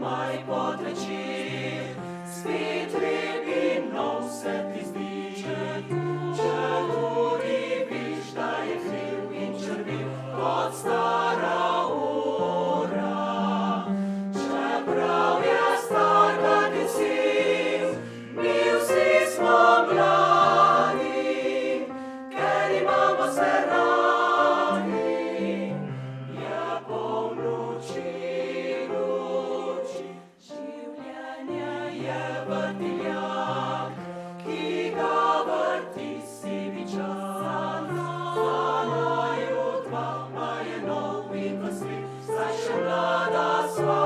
maj pod večer, spet lep in nov se ti zdi, če tudi viš, da je kriv in črviv kot stara ura. Čeprav je star, kad je sin, mi vsi smo mladi, ker imamo se radi. Je poln luči, življenje je vrtiljak, ki ga vrti sivi čas. Za naju dva pa je nov in vesel, saj še mlada sva,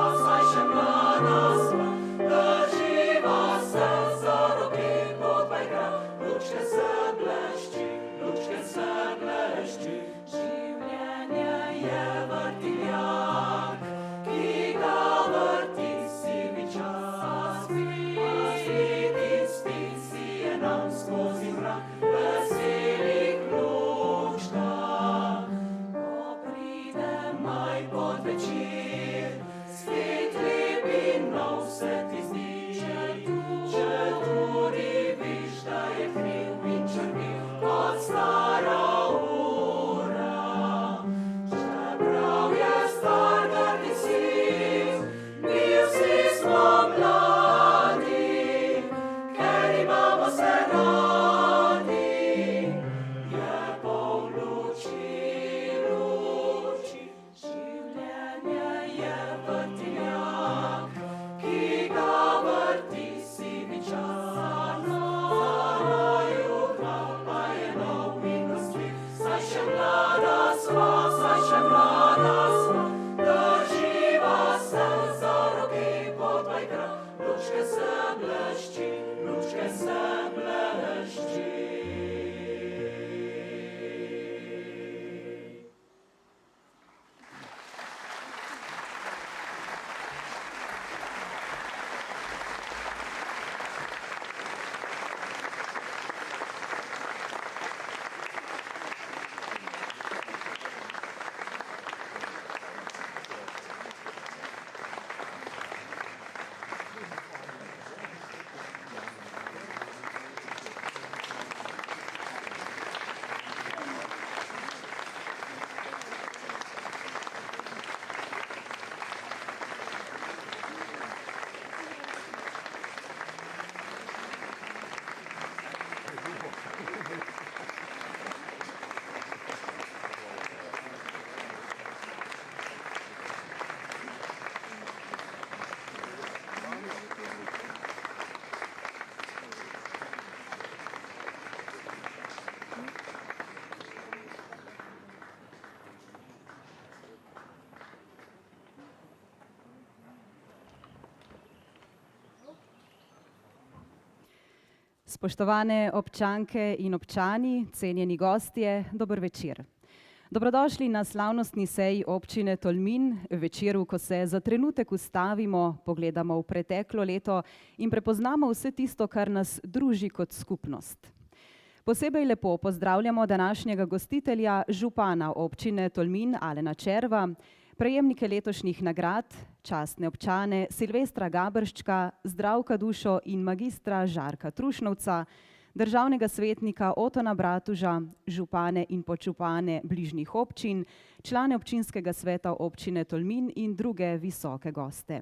drživa se za roke kot pa igra, lučke se blešči, življenje je vrtiljak, ki ga vrti sivi čas. Spet in spet si je nam skozi mrak veselih lučka. Ko pride maj pod večer, spet lep in nov se ti zdi, če tudi viš, da je kriv in črviv kot stara ura. Čeprav je star, kad je sin, mi vsi smo mladi, ker imamo se radi. Je poln luči, življenje je vrtiljak, ki ga vrti sivi čas. Za naju dva pa je nov in vesel, saj še mlada sva, drživa se za roke kot pa igra, lučke se blešči. Spoštovane občanke in občani, cenjeni gostje, dober večer. Dobrodošli na slavnostni seji občine Tolmin, večeru, ko se za trenutek ustavimo, pogledamo v preteklo leto in prepoznamo vse tisto, kar nas druži kot skupnost. Posebej lepo pozdravljamo današnjega gostitelja, župana občine Tolmin Alena Červa, prejemnike letošnjih nagrad, častne občane Silvestra Gabrščka, Zdravka Dušo in magistra Žarka Trušnovca, državnega svetnika Otona Bratuža, župane in podžupane bližnjih občin, člane občinskega sveta občine Tolmin in druge visoke goste.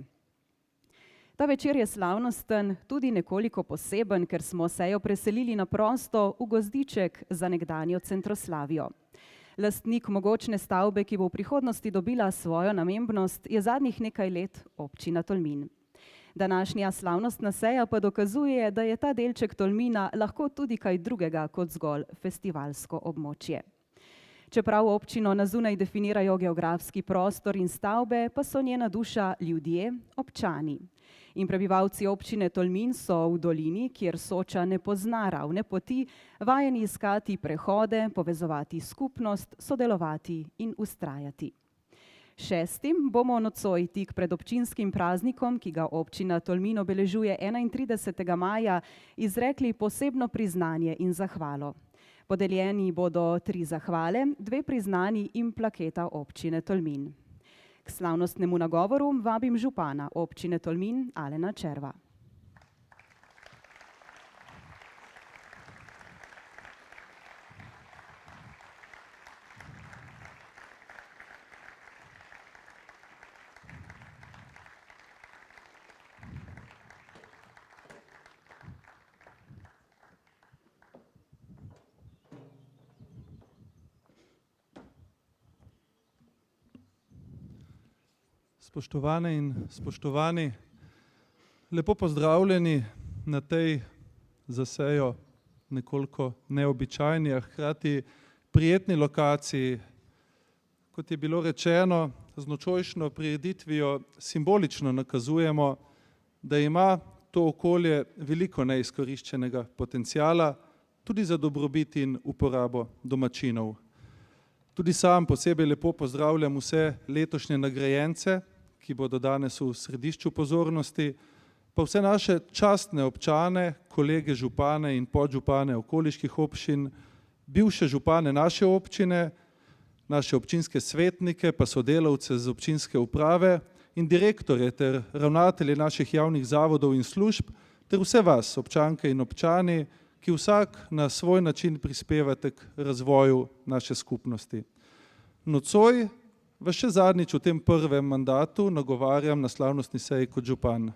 Ta večer je slavnosten, tudi nekoliko poseben, ker smo sejo preselili na prosto v gozdiček za nekdanjo Centroslavijo. Lastnik mogočne stavbe, ki bo v prihodnosti dobila svojo namembnost, je zadnjih nekaj let občina Tolmin. Današnja slavnostna seja pa dokazuje, da je ta delček Tolmina lahko tudi kaj drugega kot zgolj festivalsko območje. Čeprav občino na zunaj definirajo geografski prostor in stavbe, pa so njena duša ljudje, občani. In prebivalci občine Tolmin so v dolini, kjer Soča ne pozna ravne poti, vajeni iskati prehode, povezovati skupnost, sodelovati in vztrajati. 6. bomo nocoj tik pred občinskim praznikom, ki ga občina Tolmin obeležuje 31. maja, izrekli posebno priznanje in zahvalo. Podeljeni bodo 3 zahvale, 2 priznanji in plaketa občine Tolmin. K K slavnostnemu nagovoru vabim župana občine Tolmin Alena Červa. Spoštovane in spoštovani, lepo pozdravljeni na tej za sejo nekoliko neobičajni, a hkrati prijetni lokaciji. Kot je bilo rečeno, z nocojšnjo prireditvijo simbolično nakazujemo, da ima to okolje veliko neizkoriščenega potenciala, tudi za dobrobit in uporabo domačinov. Tudi sam posebej lepo pozdravljam vse letošnje nagrajence, ki bodo danes v središču pozornosti, pa vse naše častne občane, kolege župane in podžupane okoliških občin, bivše župane naše občine, naše občinske svetnike, pa sodelavce z občinske uprave in direktorje ter ravnatelje naših javnih zavodov in služb, ter vse vas, občanke in občani, ki vsak na svoj način prispevate k razvoju naše skupnosti. Nocoj vas še zadnjič v tem prvem mandatu nagovarjam na slavnostni seji kot župan.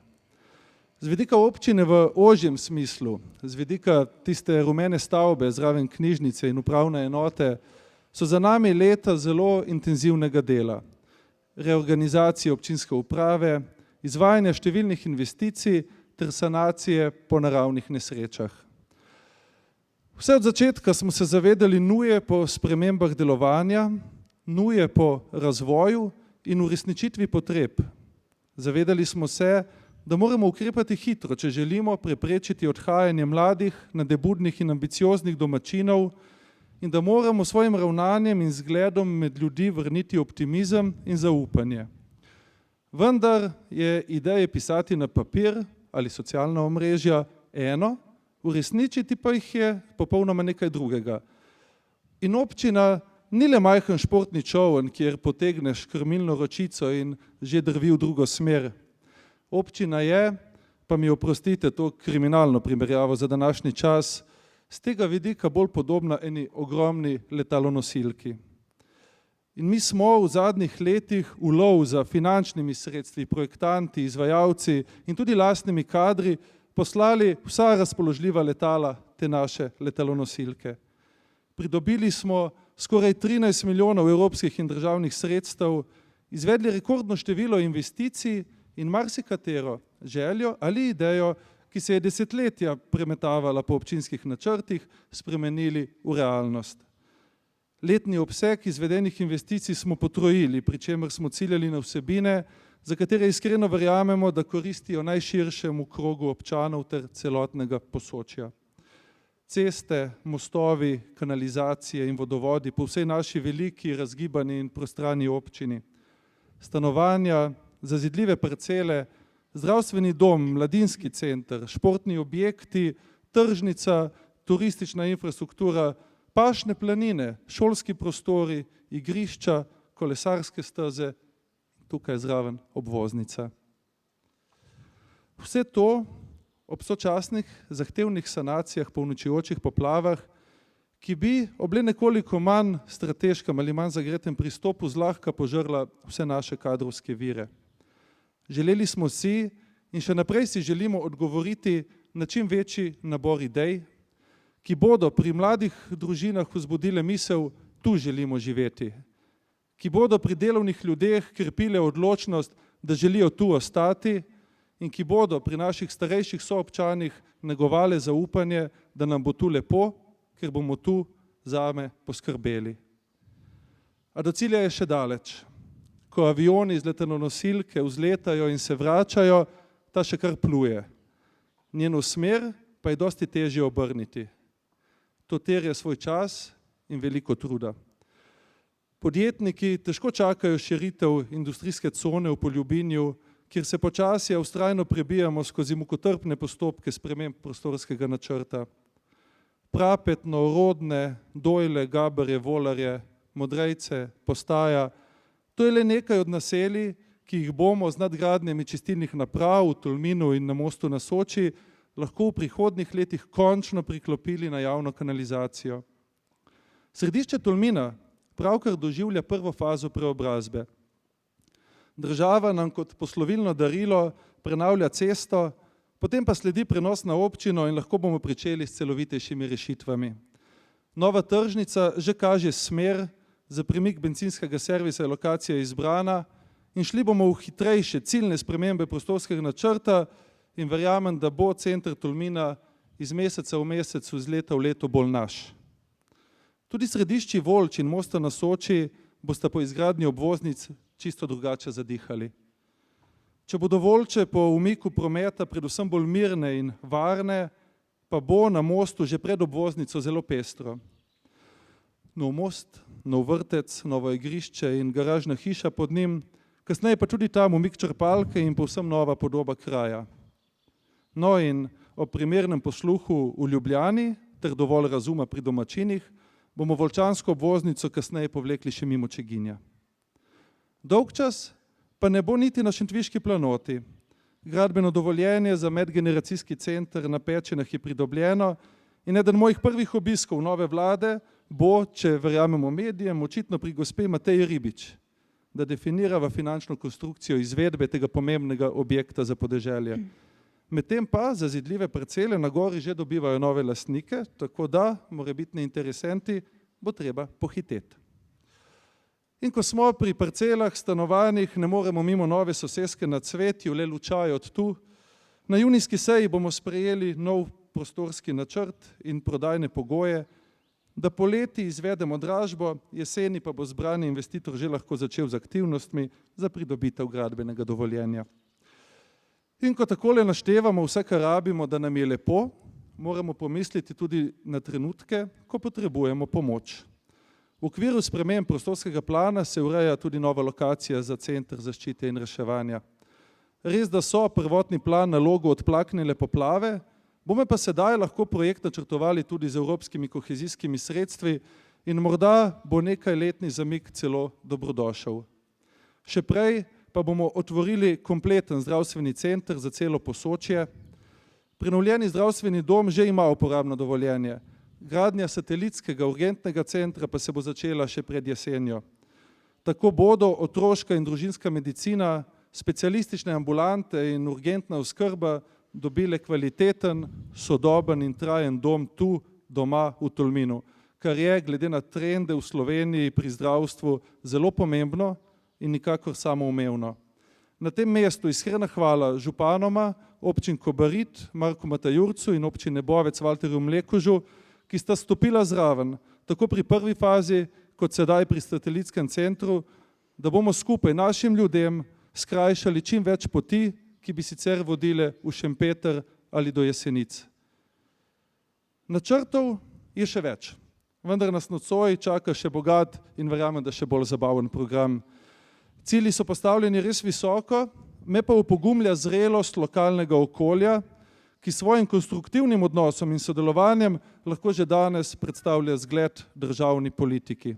Z vidika občine v ožjem smislu, z vidika tiste rumene stavbe zraven knjižnice in upravne enote, so za nami leta zelo intenzivnega dela. Reorganizacije občinske uprave, izvajanje številnih investicij ter sanacije po naravnih nesrečah. Vse od začetka smo se zavedali nuje po spremembah delovanja, nuje po razvoju in uresničitvi potreb. Zavedali smo se, da moramo ukrepati hitro, če želimo preprečiti odhajanje mladih, nadebudnih in ambicioznih domačinov in da moramo svojim ravnanjem in zgledom med ljudi vrniti optimizem in zaupanje. Vendar je ideje pisati na papir ali socialna omrežja eno, uresničiti pa jih je popolnoma nekaj drugega. In občina ni le majhen športni čoln, kjer potegneš krmilno ročico in že drvi v drugo smer. Občina je, pa mi oprostite to kriminalno primerjavo za današnji čas, z tega vidika bolj podobna eni ogromni letalonosilki. In mi smo v zadnjih letih v lov za finančnimi sredstvi, projektanti, izvajalci in tudi lastnimi kadri poslali vsa razpoložljiva letala te naše letalonosilke. Pridobili smo skoraj 13 milijonov evropskih in državnih sredstev, izvedli rekordno število investicij in marsikatero željo ali idejo, ki se je desetletja premetavala po občinskih načrtih, spremenili v realnost. Letni obseg izvedenih investicij smo potrojili, pri čemer smo ciljali na vsebine, za katere iskreno verjamemo, da koristijo najširšemu krogu občanov ter celotnega Posočja. Ceste, mostovi, kanalizacije in vodovodi po vsej naši veliki, razgibani in prostrani občini. Stanovanja, zazidljive parcele, zdravstveni dom, mladinski center, športni objekti, tržnica, turistična infrastruktura, pašne planine, šolski prostori, igrišča, kolesarske steze, tukaj zraven obvoznica. Vse to ob sočasnih zahtevnih sanacijah po uničujočih poplavah, ki bi ob le nekoliko manj strateškem ali manj zagretem pristopu zlahka požrla vse naše kadrovske vire. Želeli smo si in še naprej si želimo odgovoriti na čim večji nabor idej, ki bodo pri mladih družinah vzbudile misel, tu želimo živeti, ki bodo pri delovnih ljudeh krepile odločnost, da želijo tu ostati in ki bodo pri naših starejših soobčanih negovale zaupanje, da nam bo tu lepo, ker bomo tu zame poskrbeli. A do cilja je še daleč. Ko avioni z letalonosilke vzletajo in se vračajo, ta še kar pluje. Njeno smer pa je dosti težje obrniti. To terja svoj čas in veliko truda. Podjetniki težko čakajo širitev industrijske cone v Poljubinju, kjer se počasi vztrajno prebijamo skozi mukotrpne postopke sprememb prostorskega načrta. Prapetno, Rodne, Dojle, Gaberje, Volarje, Modrejce, Postaja, To je le nekaj od naselij, ki jih bomo z nadgradnjami čistilnih naprav v Tolminu in na Mostu na Soči lahko v prihodnjih letih končno priklopili na javno kanalizacijo. Središče Tolmina pravkar doživlja prvo fazo preobrazbe. Država nam kot poslovilno darilo prenavlja cesto, potem pa sledi prenos na občino in lahko bomo pričeli s celovitejšimi rešitvami. Nova tržnica že kaže smer, za premik bencinskega servisa je lokacija izbrana in šli bomo v hitrejše ciljne spremembe prostorskega načrta in verjamem, da bo center Tolmina iz meseca v mesecu, iz leta v leto bolj naš. Tudi središči Volč in Mosta na Soči bosta po izgradnji obvoznic čisto drugače zadihali. Če bodo Volče po umiku prometa predvsem bolj mirne in varne, pa bo na mostu že pred obvoznico zelo pestro. Nov most, nov vrtec, novo igrišče in garažna hiša pod njim, kasneje pa tudi tam umik črpalke in povsem nova podoba kraja. No in ob primernem posluhu v Ljubljani ter dovolj razuma pri domačinih bomo Volčansko obvoznico kasneje povlekli še mimo Čeginja. Dolgčas pa ne bo niti na Šentviški planoti. Gradbeno dovoljenje za medgeneracijski center na Pečinah je pridobljeno in eden mojih prvih obiskov nove vlade bo, če verjamemo medijem, očitno pri gospe Mateji Ribič, da definirava finančno konstrukcijo izvedbe tega pomembnega objekta za podeželje. Medtem pa zazidljive parcele na gori že dobivajo nove lastnike, tako da morebitni interesenti bo treba pohiteti. In ko smo pri parcelah, stanovanjih, ne moremo mimo nove soseske na Cvetju, le lučaj od tu. Na junijski seji bomo sprejeli nov prostorski načrt in prodajne pogoje, da poleti izvedemo dražbo, jeseni pa bo zbrani investitor že lahko začel z aktivnostmi za pridobitev gradbenega dovoljenja. In ko takole naštevamo vse, kar rabimo, da nam je lepo, moramo pomisliti tudi na trenutke, ko potrebujemo pomoč. V okviru sprememb prostorskega plana se ureja tudi nova lokacija za center zaščite in reševanja. Res, da so prvotni plan nalogo odplaknile poplave, bomo pa sedaj lahko projekt načrtovali tudi z evropskimi kohezijskimi sredstvi in morda bo nekajletni zamik celo dobrodošel. Še prej pa bomo otvorili kompleten zdravstveni center za celo Posočje. Prenovljeni zdravstveni dom že ima uporabno dovoljenje. Gradnja satelitskega urgentnega centra pa se bo začela še pred jesenjo. Tako bodo otroška in družinska medicina, specialistične ambulante in urgentna oskrba dobile kvaliteten, sodoben in trajen dom tu doma v Tolminu, kar je glede na trende v Sloveniji pri zdravstvu zelo pomembno in nikakor samoumevno. Na tem mestu iskrena hvala županoma, občin Kobarid, Marku Matajurcu in občine Bovec Valterju Mlekužu, ki sta stopila zraven, tako pri prvi fazi, kot sedaj pri satelitskem centru, da bomo skupaj našim ljudem skrajšali čim več poti, ki bi sicer vodile v Šempeter ali do Jesenic. Načrtov je še več, vendar nas nocoj čaka še bogat in verjamem, da še bolj zabaven program. Cilji so postavljeni res visoko, me pa opogumlja zrelost lokalnega okolja, ki svojim konstruktivnim odnosom in sodelovanjem lahko že danes predstavlja zgled državni politiki.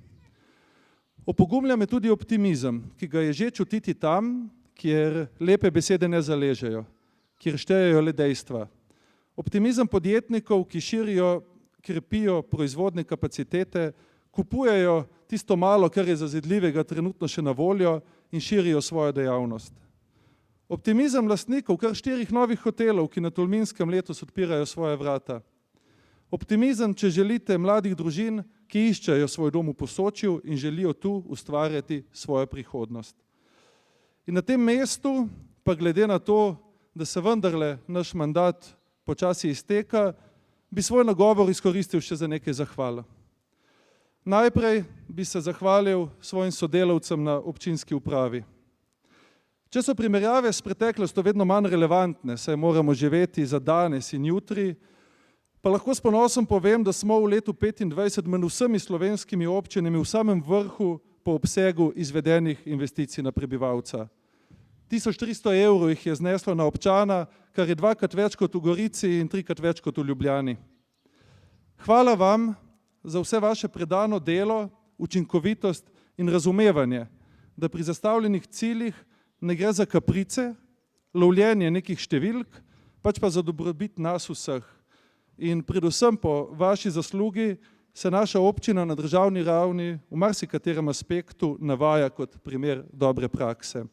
Opogumlja me tudi optimizem, ki ga je že čutiti tam, kjer lepe besede ne zaležejo, kjer štejejo le dejstva. Optimizem podjetnikov, ki širijo, krepijo proizvodne kapacitete, kupujejo tisto malo, kar je zazidljivega trenutno še na voljo in širijo svojo dejavnost. Optimizem lastnikov kar 4 novih hotelov, ki na Tolminskem letos odpirajo svoje vrata. Optimizem, če želite, mladih družin, ki iščejo svoj dom v Posočju in želijo tu ustvarjati svojo prihodnost. In na tem mestu, pa glede na to, da se vendarle naš mandat počasi izteka, bi svoj nagovor izkoristil še za nekaj zahval. Najprej bi se zahvalil svojim sodelavcem na občinski upravi. Če so primerjave s preteklostjo vedno manj relevantne, saj moramo živeti za danes in jutri, pa lahko s ponosom povem, da smo v letu 2025 med vsemi slovenskimi občinami v samem vrhu po obsegu izvedenih investicij na prebivalca. 1300 evrov jih je zneslo na občana, kar je 2-krat več kot v Gorici in 3-krat več kot v Ljubljani. Hvala vam za vse vaše predano delo, učinkovitost in razumevanje, da pri zastavljenih ciljih ne gre za kaprice, lovljenje nekih številk, pač pa za dobrobit nas vseh. In predvsem po vaši zaslugi se naša občina na državni ravni v marsikaterem aspektu navaja kot primer dobre prakse.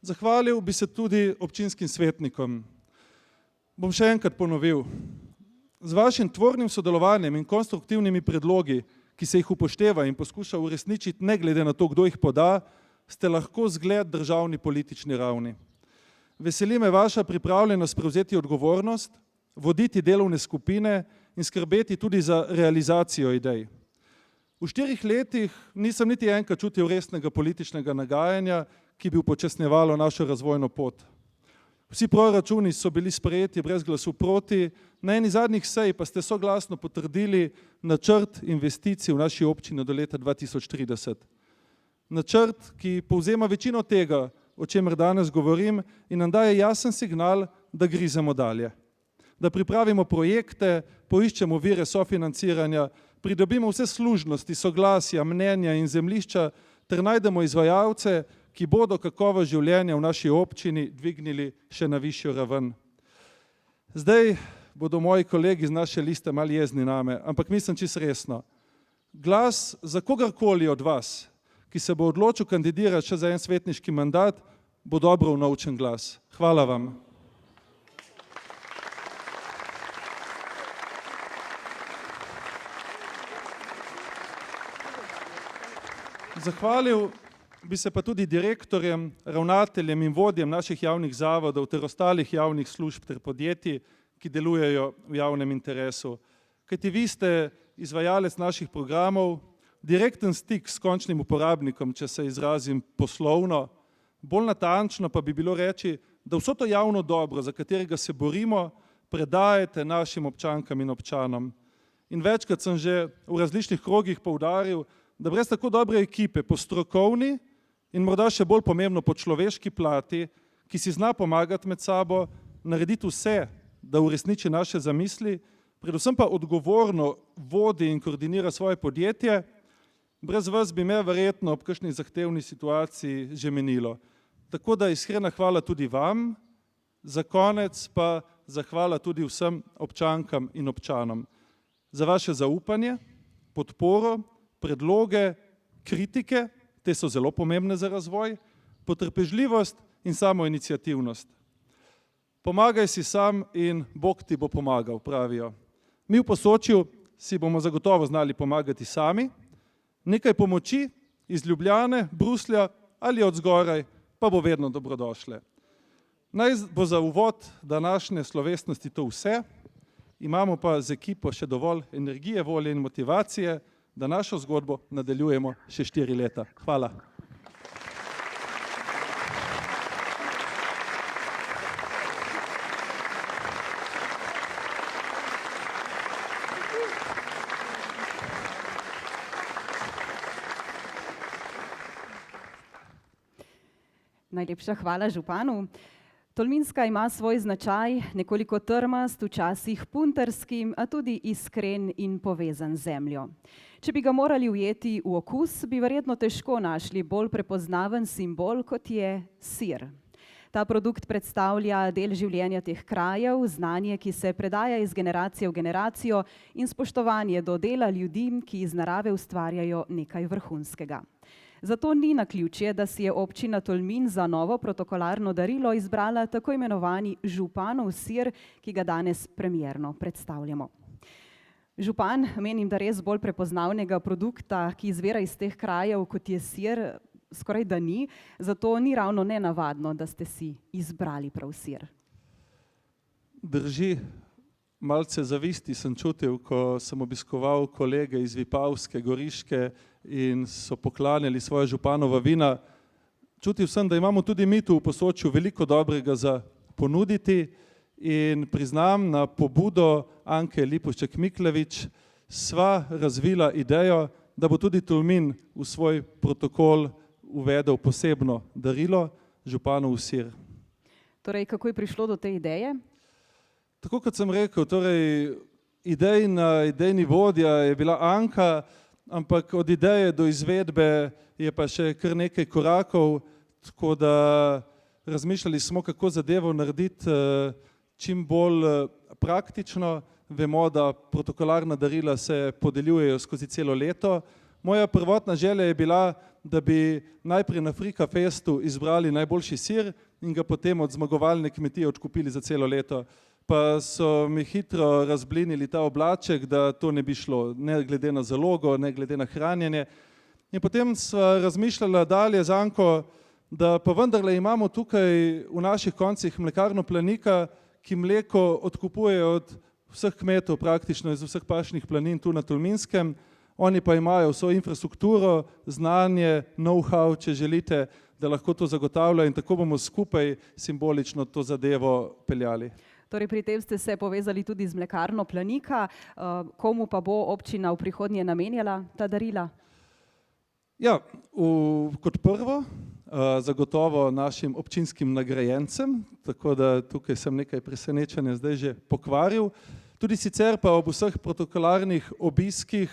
Zahvalil bi se tudi občinskim svetnikom. Bom še enkrat ponovil. Z vašim tvornim sodelovanjem in konstruktivnimi predlogi, ki se jih upošteva in poskuša uresničiti ne glede na to, kdo jih poda, ste lahko zgled državni politični ravni. Veseli me vaša pripravljenost prevzeti odgovornost, voditi delovne skupine in skrbeti tudi za realizacijo idej. V 4 letih nisem niti enkrat čutil resnega političnega nagajanja, ki bi upočasnjevalo našo razvojno pot. Vsi proračuni so bili sprejeti brez glasu proti, na eni zadnjih sej pa ste soglasno potrdili načrt investicij v naši občini do leta 2030. Načrt, ki povzema večino tega, o čemer danes govorim, in nam daje jasen signal, da grizemo dalje. Da pripravimo projekte, poiščemo vire sofinanciranja, pridobimo vse služnosti, soglasja, mnenja in zemljišča ter najdemo izvajalce, ki bodo kakovost življenja v naši občini dvignili še na višjo raven. Zdaj bodo moji kolegi z naše liste malo jezni name, ampak mislim čisto resno. Glas za kogarkoli od vas, ki se bo odločil kandidirati še za en svetniški mandat, bo dobro vnovčen glas. Hvala vam. Zahvalil bi se pa tudi direktorjem, ravnateljem in vodjem naših javnih zavodov ter ostalih javnih služb ter podjetij, ki delujejo v javnem interesu. Kajti vi ste izvajalec naših programov, direkten stik s končnim uporabnikom, če se izrazim poslovno, bolj natančno pa bi bilo reči, da vso to javno dobro, za katerega se borimo, predajete našim občankam in občanom. In večkrat sem že v različnih krogih poudaril, da brez tako dobre ekipe po strokovni in morda še bolj pomembno po človeški plati, ki si zna pomagati med sabo, narediti vse, da uresniči naše zamisli, predvsem pa odgovorno vodi in koordinira svoje podjetje, brez vas bi me verjetno ob kakšni zahtevni situaciji že menilo. Tako da iskrena hvala tudi vam, za konec pa zahvala tudi vsem občankam in občanom za vaše zaupanje, podporo, predloge, kritike, te so zelo pomembne za razvoj, potrpežljivost in samoiniciativnost. Pomagaj si sam in Bog ti bo pomagal, pravijo. Mi v Posočju si bomo zagotovo znali pomagati sami, nekaj pomoči iz Ljubljane, Bruslja ali od zgoraj pa bo vedno dobrodošle. Naj bo za uvod današnje slovesnosti to vse, imamo pa z ekipo še dovolj energije, volje in motivacije, da našo zgodbo nadaljujemo še 4 leta. Hvala. Najlepša hvala županu. Tolminska ima svoj značaj, nekoliko trmast, včasih puntarski, a tudi iskren in povezan z zemljo. Če bi ga morali ujeti v okus, bi verjetno težko našli bolj prepoznaven simbol, kot je sir. Ta produkt predstavlja del življenja teh krajev, znanje, ki se predaja iz generacije v generacijo in spoštovanje do dela ljudi, ki iz narave ustvarjajo nekaj vrhunskega. Zato ni naključje, da si je občina Tolmin za novo protokolarno darilo izbrala tako imenovani županov sir, ki ga danes premierno predstavljamo. Župan, menim, da res bolj prepoznavnega produkta, ki izvira iz teh krajev, kot je sir, skoraj da ni, zato ni ravno nenavadno, da ste si izbrali prav sir. Drži, malce zavisti sem čutil, ko sem obiskoval kolege iz Vipavske, Goriške in so poklanjali svoja županova vina. Čutil sem, da imamo tudi mi tu v Posočju veliko dobrega za ponuditi in priznam, na pobudo Anke Lipovšček-Miklevič sva razvila idejo, da bo tudi Tolmin v svoj protokol uvedel posebno darilo, županov sir. Torej, kako je prišlo do te ideje? Tako kot sem rekel, torej idejni vodja je bila Anka, ampak od ideje do izvedbe je pa še kar nekaj korakov, tako da razmišljali smo, kako zadevo narediti čim bolj praktično. Vemo, da protokolarna darila se podeljujejo skozi celo leto. Moja prvotna želja je bila, da bi najprej na Frika Festu izbrali najboljši sir in ga potem od zmagovalne kmetije odkupili za celo leto. Pa so mi hitro razblinili ta oblaček, da to ne bi šlo, ne glede na zalogo, ne glede na hranjenje. In potem sva razmišljala dalje z Anko, da pa vendarle imamo tukaj v naših koncih mlekarno Planika, ki mleko odkupuje od vseh kmetov praktično iz vseh pašnih planin tu na Tolminskem. Oni pa imajo vso infrastrukturo, znanje, know-how, če želite, da lahko to zagotavljajo in tako bomo skupaj simbolično to zadevo peljali. Torej pri tem ste se povezali tudi z mlekarno Planika. Komu pa bo občina v prihodnje namenjala ta darila? Ja, kot prvo, zagotovo našim občinskim nagrajencem, tako da tukaj sem nekaj presenečenja zdaj že pokvaril. Tudi sicer pa ob vseh protokolarnih obiskih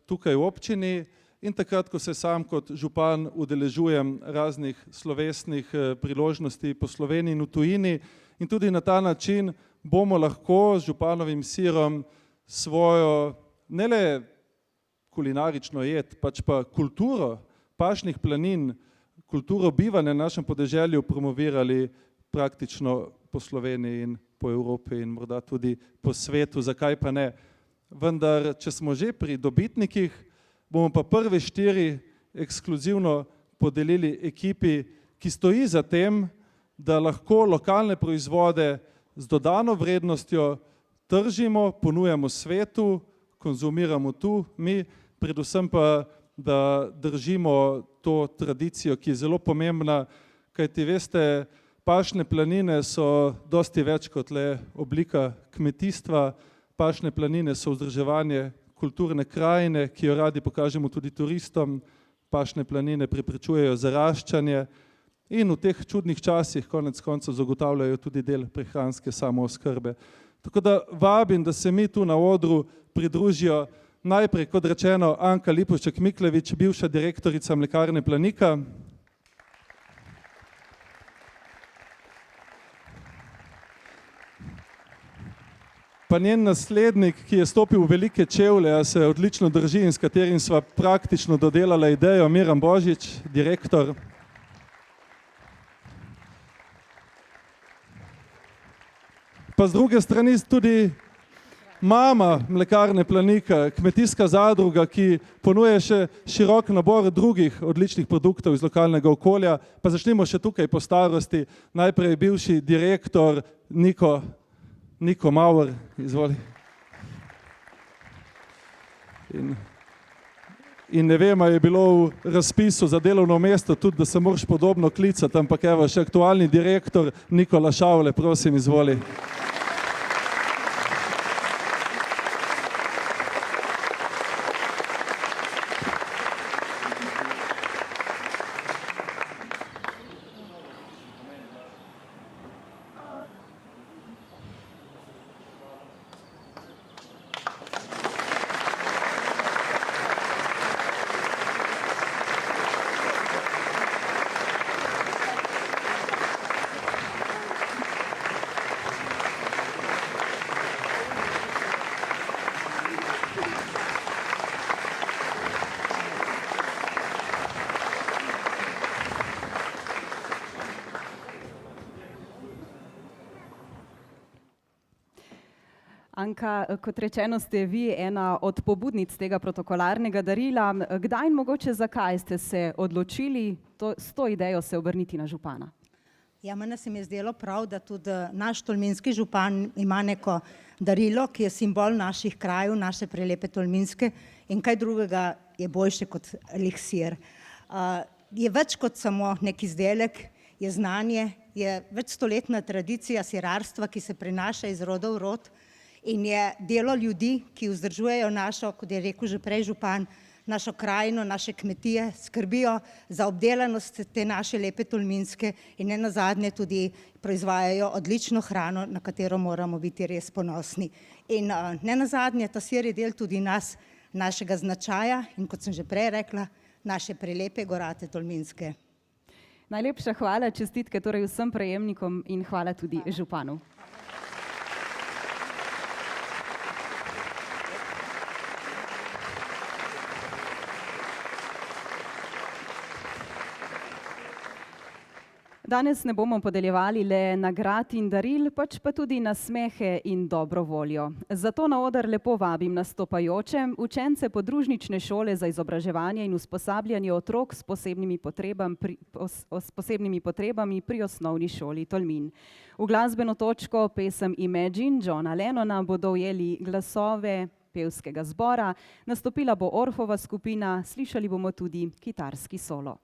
tukaj v občini in takrat, ko se sam kot župan udeležujem raznih slovesnih priložnosti po Sloveniji in v tujini, in tudi na ta način bomo lahko z županovim sirom svojo ne le kulinarično jed, pač pa kulturo pašnih planin, kulturo bivanja na našem podeželju promovirali praktično po Sloveniji in po Evropi in morda tudi po svetu, zakaj pa ne. Vendar, če smo že pri dobitnikih, bomo pa prve 4 ekskluzivno podelili ekipi, ki stoji za tem, da lahko lokalne proizvode z dodano vrednostjo tržimo, ponujamo svetu, konzumiramo tu, mi predvsem pa, da držimo to tradicijo, ki je zelo pomembna, kajti veste, pašne planine so dosti več kot le oblika kmetijstva, pašne planine so vzdrževanje kulturne krajine, ki jo radi pokažemo tudi turistom, pašne planine preprečujejo zaraščanje in v teh čudnih časih konec koncev zagotavljajo tudi del prehranske samooskrbe. Tako da vabim, da se mi tu na odru pridružijo najprej, kot rečeno, Anka Lipovšček-Miklevič, bivša direktorica mlekarne Planika. Pa njen naslednik, ki je stopil v velike čevlje, a se odlično drži in s katerim sva praktično dodelala idejo, Miran Božič, direktor. Pa z druge strani tudi mama mlekarne Planika, kmetijska zadruga, ki ponuje še širok nabor drugih odličnih produktov iz lokalnega okolja. Pa začnimo še tukaj po starosti. Najprej bivši direktor Niko Mauer, izvoli. In ne vem, je bilo v razpisu za delovno mesto tudi, da se moraš podobno klicati, ampak evo, še aktualni direktor Nikola Šavle, prosim, izvoli. Anka, kot rečeno, ste vi ena od pobudnic tega protokolarnega darila. Kdaj in mogoče zakaj ste se odločili s to idejo se obrniti na župana? Ja, meni se mi je zdelo prav, da tudi naš tolminski župan ima neko darilo, ki je simbol naših krajev, naše prelepe Tolminske, in kaj drugega je boljše kot eliksir. Je več kot samo nek izdelek, je znanje, je večstoletna tradicija sirarstva, ki se prenaša iz roda v rod, in je delo ljudi, ki vzdržujejo našo, kot je rekel že prej župan, našo krajino, naše kmetije, skrbijo za obdelanost te naše lepe Tolminske in ne nazadnje tudi proizvajajo odlično hrano, na katero moramo biti res ponosni. In ne nazadnje, ta sir je del tudi nas, našega značaja in, kot sem že prej rekla, naše prelepe gorate Tolminske. Najlepša hvala, čestitke torej vsem prejemnikom in hvala tudi županu. Danes ne bomo podeljevali le nagrad in daril, pač pa tudi nasmehe in dobro voljo. Zato na oder lepo vabim nastopajoče, učence podružnične šole za izobraževanje in usposabljanje otrok s posebnimi potrebami pri osnovni šoli Tolmin. V glasbeno točko pesem Imagine Johna Lennona bodo ujeli glasove pevskega zbora, nastopila bo Orffova skupina, slišali bomo tudi kitarski solo.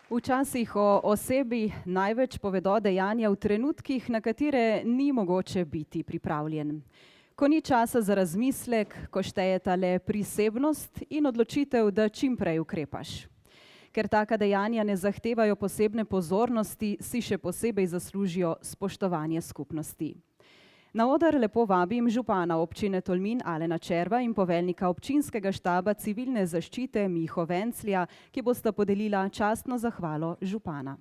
Včasih o osebi največ povedo dejanja v trenutkih, na katere ni mogoče biti pripravljen. Ko ni časa za razmislek, ko štejeta le prisebnost in odločitev, da čim prej ukrepaš. Ker taka dejanja ne zahtevajo posebne pozornosti, si še posebej zaslužijo spoštovanje skupnosti. Na oder lepo vabim župana občine Tolmin Alena Červa in poveljnika občinskega štaba civilne zaščite Miho Venclja, ki bosta podelila častno zahvalo župana.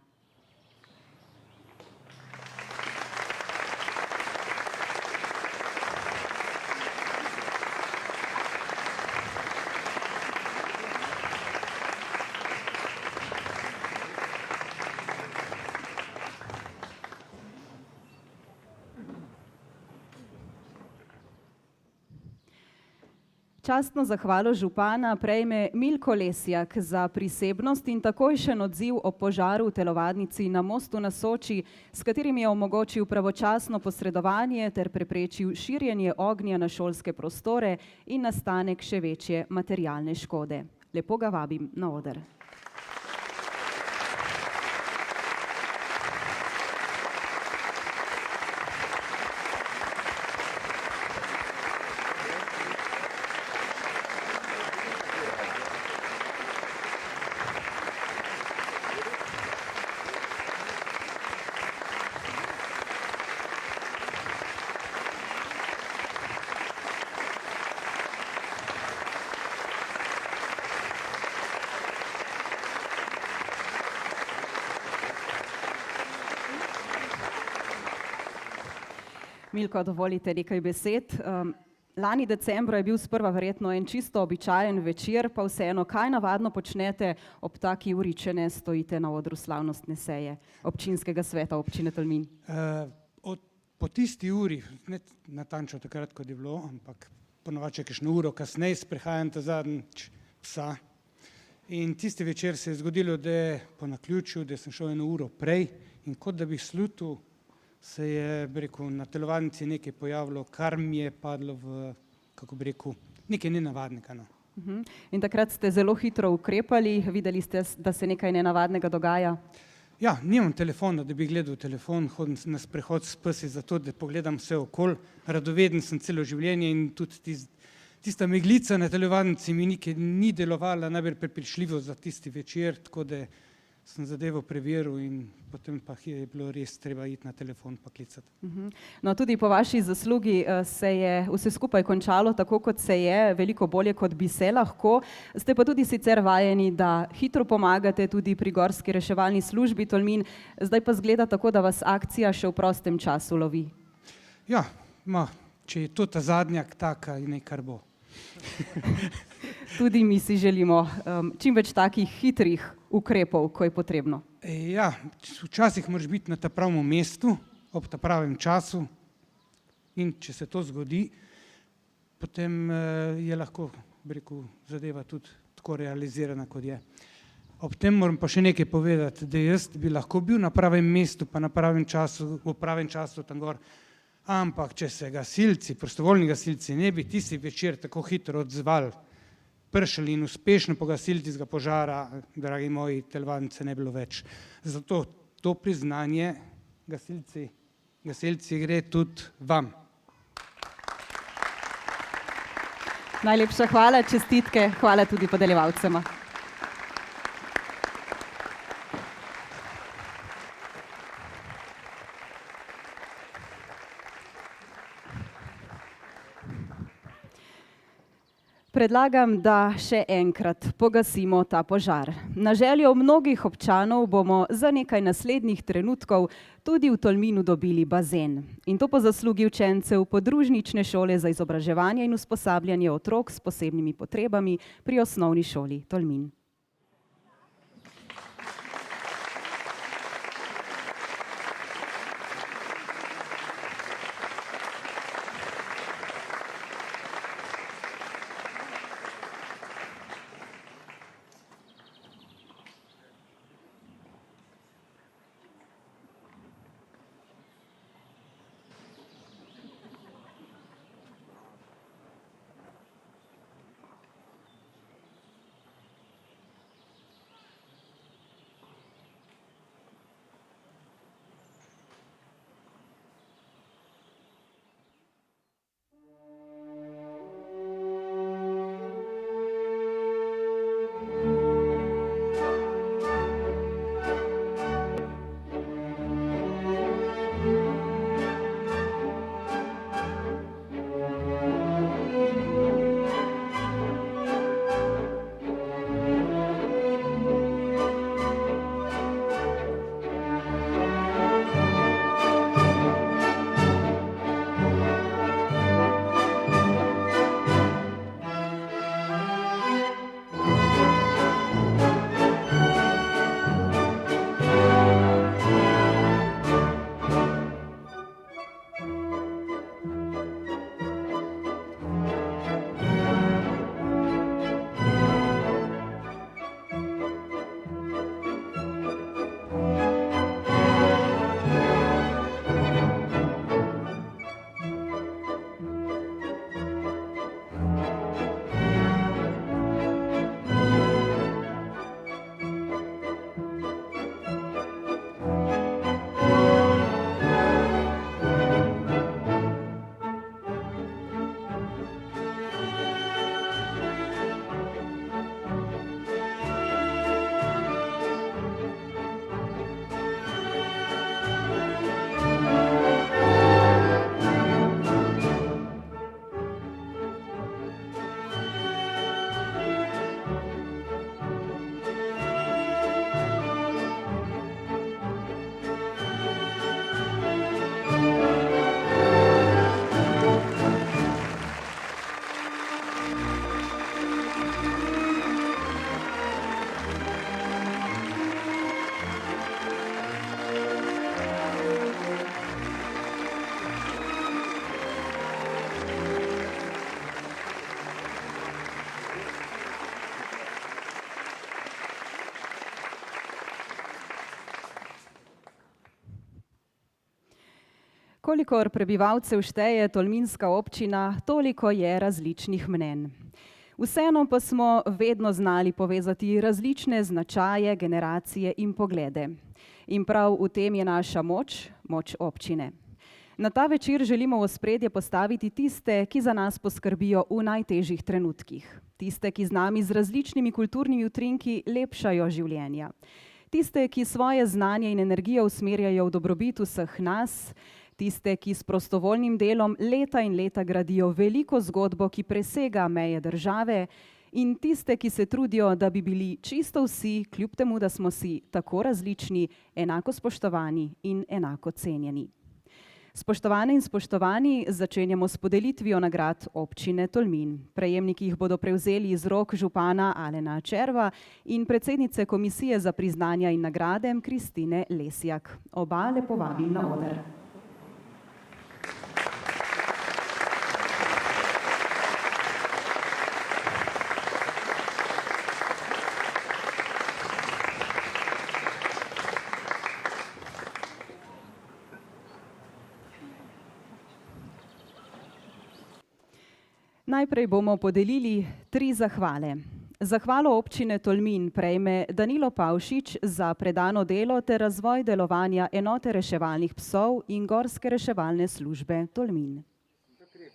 Častno zahvalo župana prejme Milko Lesjak za prisebnost in takojšen odziv o požaru v telovadnici na Mostu na Soči, s katerim je omogočil pravočasno posredovanje ter preprečil širjenje ognja na šolske prostore in nastanek še večje materialne škode. Lepo ga vabim na oder. Milko, dovolite nekaj besed. Lani decembra je bil sprva verjetno en čisto običajen večer, pa vseeno, kaj navadno počnete ob taki uri, če ne stojite na odru slavnostne seje občinskega sveta občine Tolmin? Po tisti uri, ne natančno takrat, kot je bilo, ampak ponovadi kakšno uro kasneje sprehajam ta zadnjič psa. In tisti večer se je zgodilo, da po naključju, da sem šel eno uro prej in kot da bi slutil, se je, bi rekel, na telovadnici nekaj pojavilo, kar mi je padlo v, kako bi rekel, nekaj nenavadnega. No. In takrat ste zelo hitro ukrepali, videli ste, da se nekaj nenavadnega dogaja? Ja, nimam telefona, da bi gledal telefon, hodim na sprehod s psi zato, da pogledam vse okoli. Radoveden sem celo življenje in tudi tista meglica na telovadnici mi ni delovala najbolj prepričljivo za tisti večer, tako da sem zadevo preveril in potem pa je bilo res treba iti na telefon pa klicati. No, tudi po vaši zaslugi se je vse skupaj končalo tako, kot se je, veliko bolje, kot bi se lahko. Ste pa tudi sicer vajeni, da hitro pomagate tudi pri gorski reševalni službi Tolmin. Zdaj pa zgleda tako, da vas akcija še v prostem času lovi. Ja, če je to ta zadnjak taka, je nekaj bo. Tudi mi si želimo čim več takih hitrih ukrepov, ko je potrebno. Ja, včasih moraš biti na ta pravem mestu, ob ta pravem času in če se to zgodi, potem je lahko, bi rekel, zadeva tudi tako realizirana, kot je. Ob tem moram pa še nekaj povedati, da jaz bi lahko bil na pravem mestu pa na pravem času, v pravem času tam gor, ampak če se gasilci, prostovoljni gasilci ne bi tisti večer tako hitro odzvali, prišli in uspešno pogasili tistega požara, dragi moji, telovadnice ne bilo več. Zato to priznanje gasilci gre tudi vam. Najlepša hvala, čestitke, hvala tudi podeljevalcema. Predlagam, da še enkrat pogasimo ta požar. Na željo mnogih občanov bomo za nekaj naslednjih trenutkov tudi v Tolminu dobili bazen. In to po zaslugi učencev podružnične šole za izobraževanje in usposabljanje otrok s posebnimi potrebami pri osnovni šoli Tolmin. Kolikor prebivalcev šteje tolminska občina, toliko je različnih mnenj. Vseeno pa smo vedno znali povezati različne značaje, generacije in poglede. In prav v tem je naša moč, moč občine. Na ta večer želimo v ospredje postaviti tiste, ki za nas poskrbijo v najtežjih trenutkih. Tiste, ki z nami z različnimi kulturnimi utrinki lepšajo življenja. Tiste, ki svoje znanje in energijo usmerjajo v dobrobit vseh nas. Tiste, ki s prostovoljnim delom leta in leta gradijo veliko zgodbo, ki presega meje države, in tiste, ki se trudijo, da bi bili čisto vsi, kljub temu, da smo si tako različni, enako spoštovani in enako cenjeni. Spoštovane in spoštovani, začenjamo s podelitvijo nagrad občine Tolmin. Prejemniki jih bodo prevzeli iz rok župana Alena Červa in predsednice Komisije za priznanja in nagrade Kristine Lesjak. Oba lepo vabim na oder. Najprej bomo podelili 3 zahvale. Zahvalo občine Tolmin prejme Danilo Pavšič za predano delo ter razvoj delovanja enote reševalnih psov in gorske reševalne službe Tolmin.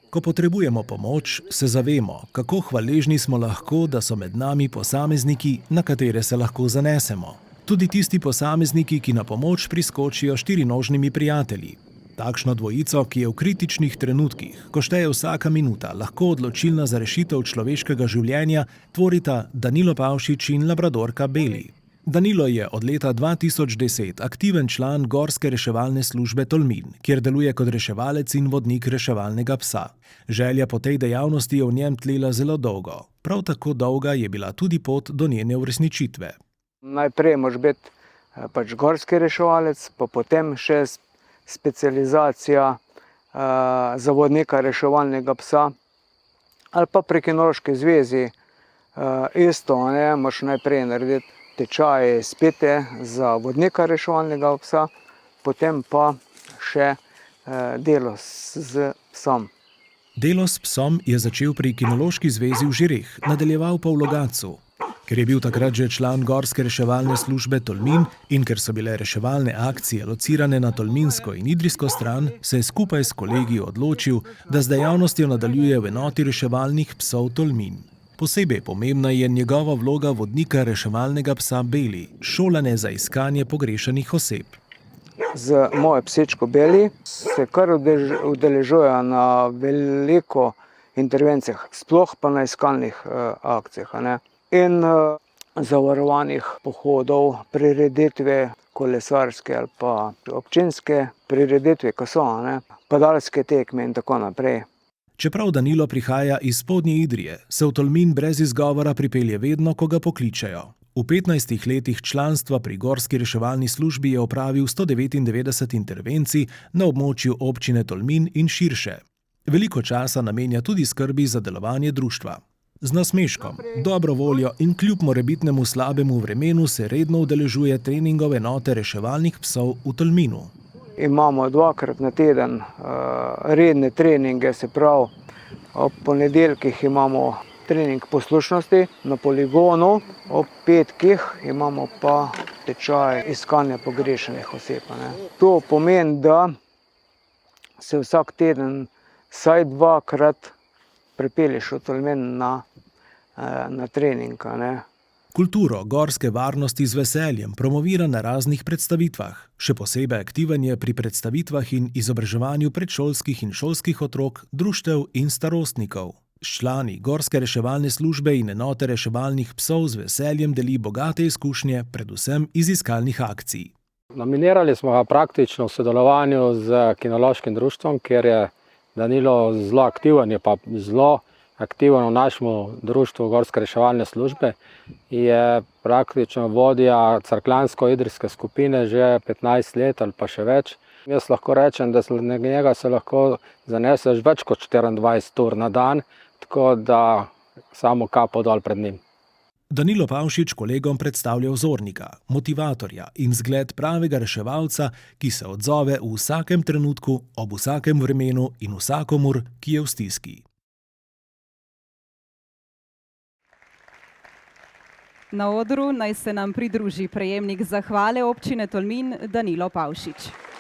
Ko potrebujemo pomoč, se zavemo, kako hvaležni smo lahko, da so med nami posamezniki, na katere se lahko zanesemo. Tudi tisti posamezniki, ki na pomoč priskočijo štirinožnimi prijatelji. Takšno dvojico, ki je v kritičnih trenutkih, ko šteje vsaka minuta, lahko odločilna za rešitev človeškega življenja, tvorita Danilo Pavšič in labradorka Beli. Danilo je od leta 2010 aktiven član gorske reševalne službe Tolmin, kjer deluje kot reševalec in vodnik reševalnega psa. Želja po tej dejavnosti je v njem tlela zelo dolgo. Prav tako dolga je bila tudi pot do njene uresničitve. Najprej moraš biti pač gorski reševalec, pa potem še specializacija za vodnika reševalnega psa ali pa pri Kinološki zvezi isto, moraš najprej narediti tečaj izpite za vodnika reševalnega psa, potem pa še delo s psom. Delo s psom je začel pri Kinološki zvezi v Žireh, nadaljeval pa v Logatcu. Ker je bil takrat že član gorske reševalne službe Tolmin in ker so bile reševalne akcije locirane na tolminsko in idrijsko stran, se je skupaj s kolegi odločil, da z dejavnostjo nadaljuje v enoti reševalnih psov Tolmin. Posebej pomembna je njegova vloga vodnika reševalnega psa Beli, šolane za iskanje pogrešanih oseb. Z mojo psičko Beli se kar udeležujejo na veliko intervencijah, sploh pa na iskalnih akcijah, in zavarovanih pohodov, prireditve kolesarske ali pa občinske prireditve, ko so, padalske tekme in tako naprej. Čeprav Danilo prihaja iz Spodnje Idrije, se v Tolmin brez izgovora pripelje vedno, ko ga pokličejo. V 15 letih članstva pri gorski reševalni službi je opravil 199 intervencij na območju občine Tolmin in širše. Veliko časa namenja tudi skrbi za delovanje društva. Z nasmeškom, dobro voljo in kljub morebitnemu slabemu vremenu se redno udeležuje treningov enote reševalnih psov v Tolminu. Imamo 2-krat na teden redne treninge, se pravi, ob ponedeljkih imamo trening poslušnosti na poligonu, ob petkih imamo pa tečaj iskanja pogrešenih oseb. To pomeni, da se vsak teden vsaj 2-krat pripelješ v Tolmin na trening. Kulturo gorske varnosti z veseljem promovira na raznih predstavitvah. Še posebej aktiven je pri predstavitvah in izobraževanju predšolskih in šolskih otrok, društev in starostnikov. S člani gorske reševalne službe in enote reševalnih psov z veseljem deli bogate izkušnje, predvsem iz iskalnih akcij. Nominirali smo ga praktično v sodelovanju z Kinološkim društvom, kjer je Danilo zelo aktiven, je pa zelo aktiven v našem društvu gorske reševalne službe. Je praktično vodja cerkljansko-idrijske skupine že 15 let ali pa še več. Jaz lahko rečem, da na njega se lahko zaneseš več kot 24 ur na dan, tako da samo kapo dol pred njim. Danilo Pavšič kolegom predstavlja vzornika, motivatorja in zgled pravega reševalca, ki se odzove v vsakem trenutku, ob vsakem vremenu in vsakomur, ki je v stiski. Na odru naj se nam pridruži prejemnik zahvale občine Tolmin Danilo Pavšič.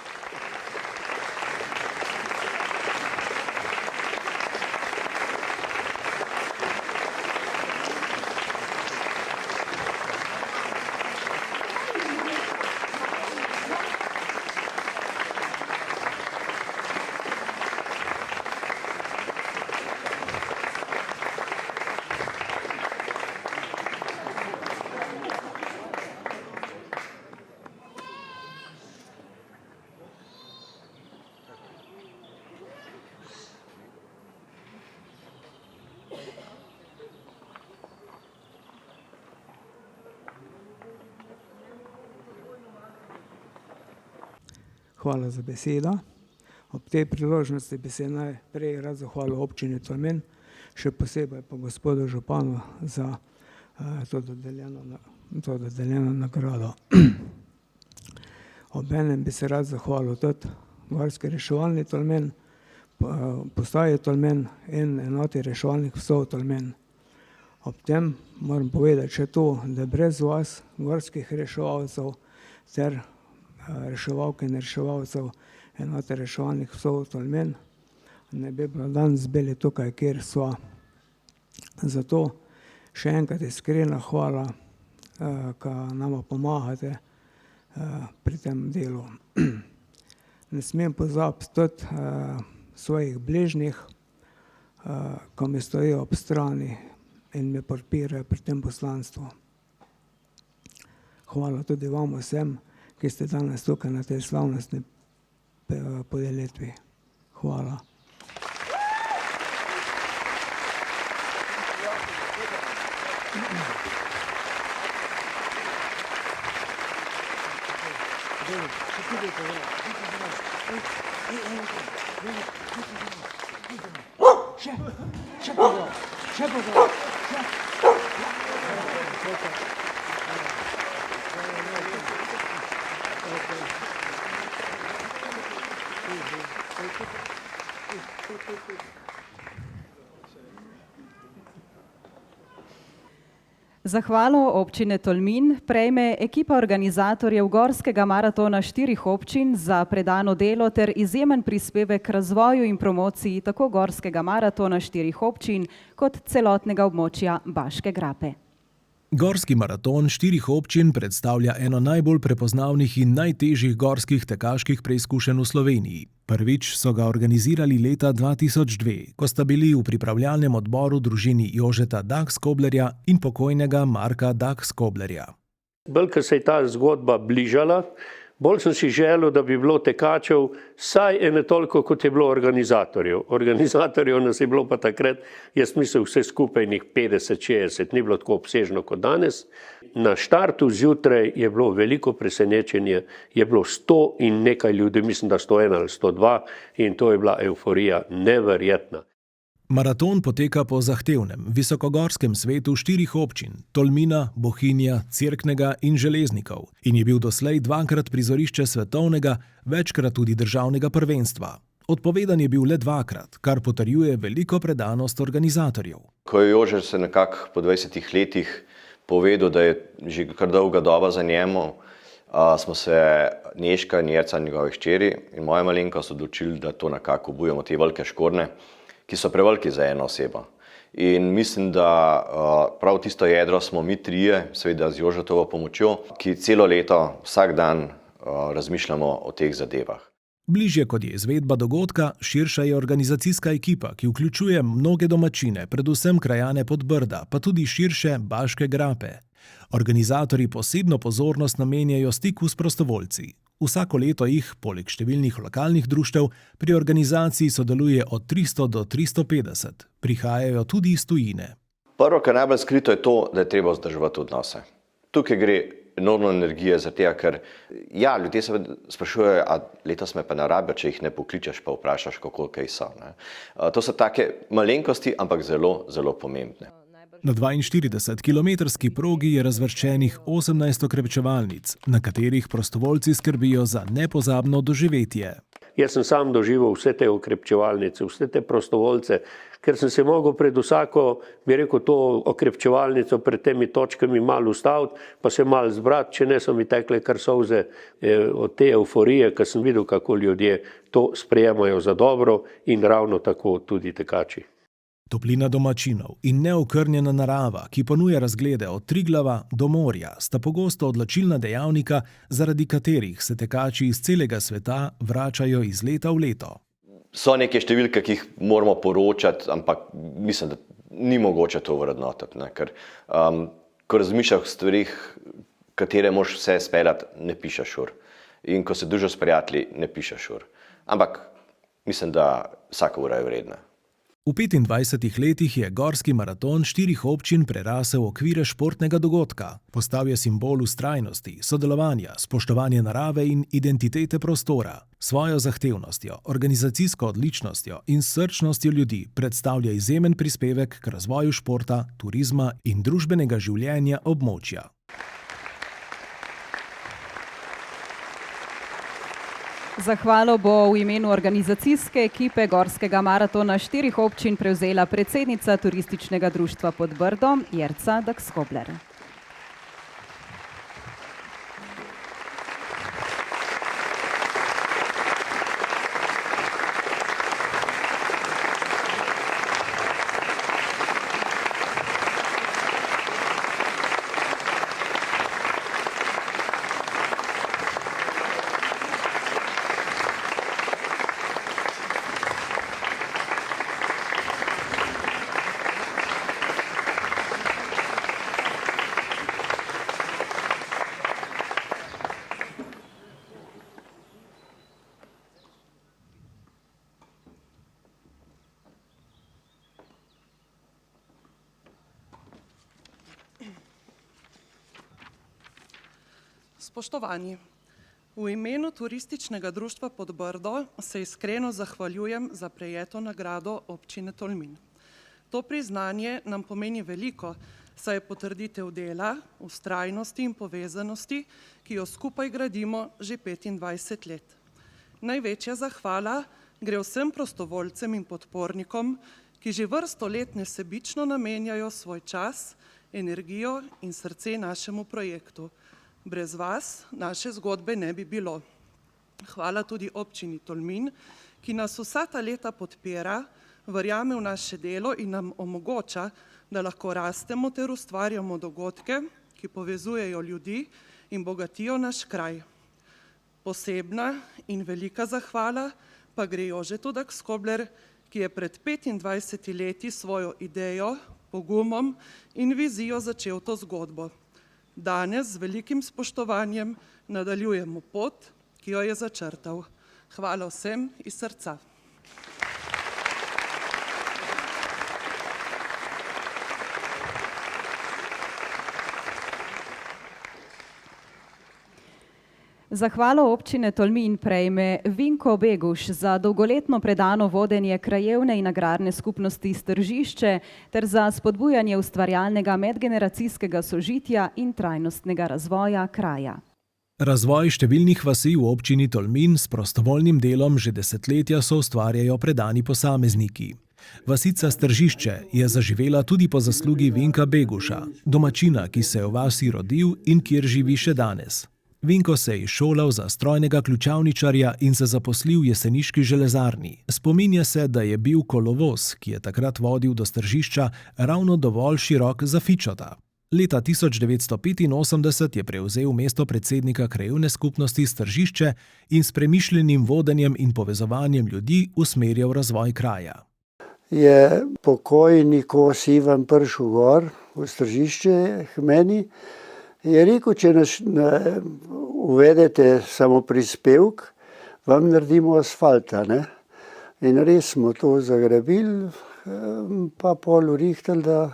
Hvala za besedo. Ob tej priložnosti bi se najprej rad zahvalil občini Tolmin, še posebej pa gospodu županu za to dodeljeno nagrado. Obenem bi se rad zahvalil tudi Gorski reševalni Tolmin, postaji Tolmin in enoti reševalnih psov Tolmin. Ob tem moram povedati še to, da brez vas, gorskih reševalcev ter reševalk in reševalcev enote reševalnih psov Tolmin, ne bi bilo danes bili tukaj, kjer sva. Zato še enkrat iskrena hvala, ki nama pomagate pri tem delu. Ne smem pozabiti tudi svojih bližnjih, ki mi stojijo ob strani in me podpirajo pri tem poslanstvu. Hvala tudi vam vsem, ki ste danes tukaj na tej slavnostni podelitvi. Hvala. Zahvalo občine Tolmin prejme ekipa organizatorjev Gorskega maratona 4 občin za predano delo ter izjemen prispevek k razvoju in promociji tako Gorskega maratona 4 občin kot celotnega območja Baške grape. Gorski maraton 4 občin predstavlja eno najbolj prepoznavnih in najtežjih gorskih tekaških preizkušenj v Sloveniji. Prvič so ga organizirali leta 2002, ko sta bili v pripravljalnem odboru družini Jožeta Dah-Skoblerja in pokojnega Marka Dah-Skoblerja. Bolj, ko se je ta zgodba bližala, bolj sem si želel, da bi bilo tekačev vsaj ene toliko, kot je bilo organizatorjev. Organizatorjev nas je bilo pa takrat, jaz mislim, vse skupaj njih 50-60, ni bilo tako obsežno kot danes. Na štartu zjutraj je bilo veliko presenečenje, je bilo 100 in nekaj ljudi, mislim, da 101 ali 102, in to je bila evforija neverjetna. Maraton poteka po zahtevnem, visokogorskem svetu 4 občin, Tolmina, Bohinja, Cerknega in Železnikov, in je bil doslej 2-krat prizorišče svetovnega, večkrat tudi državnega prvenstva. Odpovedan je bil le 2-krat, kar potrjuje veliko predanost organizatorjev. Ko je Jože se nekako po 20 letih povedal, da je že kar dolga doba za njemu, smo se Nežka in Jerca, njegove hčeri in moja malenkost odločili, da to nekako obujemo te velike škorne, ki so preveliki za eno osebo. In mislim, da prav tisto jedro smo mi trije, seveda z Jožetovo pomočjo, ki celo leto, vsak dan razmišljamo o teh zadevah. Bližje kot je izvedba dogodka, širša je organizacijska ekipa, ki vključuje mnoge domačine, predvsem krajane Podbrda, pa tudi širše Baške grape. Organizatorji posebno pozornost namenjajo stiku s prostovoljci. Vsako leto jih, poleg številnih lokalnih društev, pri organizaciji sodeluje od 300 do 350. Prihajajo tudi iz tujine. Prvo, kar najbolj skrito, je to, da je treba vzdrževati odnose. Tukaj gre enormno energije za tega, ker ljudje se sprašujejo, a letos me pa ne rabijo, če jih ne pokličeš, pa vprašaš, kako kaj so. To so take malenkosti, ampak zelo, zelo pomembne. Na 42-kilometrski progi je razvrščenih 18 okrepčevalnic, na katerih prostovoljci skrbijo za nepozabno doživetje. Jaz sem sam doživel vse te okrepčevalnice, vse te prostovoljce, ker sem se mogel pred vsako, bi rekel, to okrepčevalnico pred temi točkami malo ustaviti, pa se malo zbrati, če ne so mi tekle kar solze od te euforije, ker sem videl, kako ljudje to sprejemajo za dobro in ravno tako tudi tekači. Toplina domačinov in neokrnjena narava, ki ponuja razglede od Triglava do morja, sta pogosto odločilna dejavnika, zaradi katerih se tekači iz celega sveta vračajo iz leta v leto. So neke številke, ki jih moramo poročati, ampak mislim, da ni mogoče to vrednotiti, ne? Ker ko razmišljaš o stvarih, katere moraš vse speljati, ne pišeš ur. In ko se družiš s prijatelji, ne pišeš ur. Ampak mislim, da vsaka ura je vredna. V 25 letih je gorski maraton 4 občin prerasel okvire športnega dogodka. Postal je simbol vztrajnosti, sodelovanja, spoštovanja narave in identitete prostora. Svojo zahtevnostjo, organizacijsko odličnostjo in srčnostjo ljudi predstavlja izjemen prispevek k razvoju športa, turizma in družbenega življenja območja. Zahvalo bo v imenu organizacijske ekipe Gorskega maratona 4 občin prevzela predsednica Turističnega društva Podbrdo, Jerca Dakskobler. Spoštovani, v imenu Turističnega društva Podbrdo se iskreno zahvaljujem za prejeto nagrado občine Tolmin. To priznanje nam pomeni veliko, saj je potrditev dela, vztrajnosti in povezanosti, ki jo skupaj gradimo že 25 let. Največja zahvala gre vsem prostovoljcem in podpornikom, ki že vrsto let nesebično namenjajo svoj čas, energijo in srce našemu projektu. Brez vas naše zgodbe ne bi bilo. Hvala tudi občini Tolmin, ki nas vsa ta leta podpira, verjame v naše delo in nam omogoča, da lahko rastemo ter ustvarjamo dogodke, ki povezujejo ljudi in bogatijo naš kraj. Posebna in velika zahvala pa gre Jožetu Dakskobler, ki je pred 25 leti svojo idejo, pogumom in vizijo začel to zgodbo. Danes z velikim spoštovanjem nadaljujemo pot, ki jo je začrtal. Hvala vsem iz srca. Zahvalo občine Tolmin prejme Vinko Beguš za dolgoletno predano vodenje krajevne in agrarne skupnosti Stržišče ter za spodbujanje ustvarjalnega medgeneracijskega sožitja in trajnostnega razvoja kraja. Razvoj številnih vasi v občini Tolmin s prostovoljnim delom že desetletja soustvarjajo predani posamezniki. Vasica Stržišče je zaživela tudi po zaslugi Vinka Beguša, domačina, ki se je v vasi rodil in kjer živi še danes. Vinko se je izšolal za strojnega ključavničarja in se zaposlil v jeseniški železarni. Spominja se, da je bil kolovoz, ki je takrat vodil do Stržišča, ravno dovolj širok za fičota. Leta 1985 je prevzel mesto predsednika krajevne skupnosti Stržišče in s premišljenim vodenjem in povezovanjem ljudi usmerjal razvoj kraja. Je pokojni Kos Ivan prišel gor v Stržišče k meni. Je rekel, če nas uvedete samo prispevek, vam naredimo asfalta, ne? In res smo to zagrabili, pa pol urihtali, da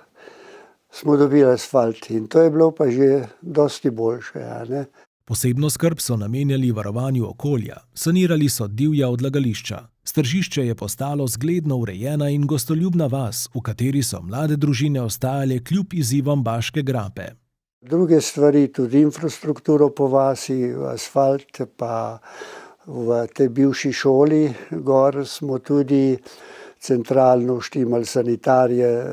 smo dobili asfalt. In to je bilo pa že dosti boljše, ne? Posebno skrb so namenjali varovanju okolja, sanirali so divja odlagališča. Stržišče je postalo zgledno urejena in gostoljubna vas, v kateri so mlade družine ostajale kljub izzivom Baške grape. Druge stvari, tudi infrastrukturo po vasi, asfalt, pa v tej bivši šoli gor smo tudi centralno štimali sanitarije,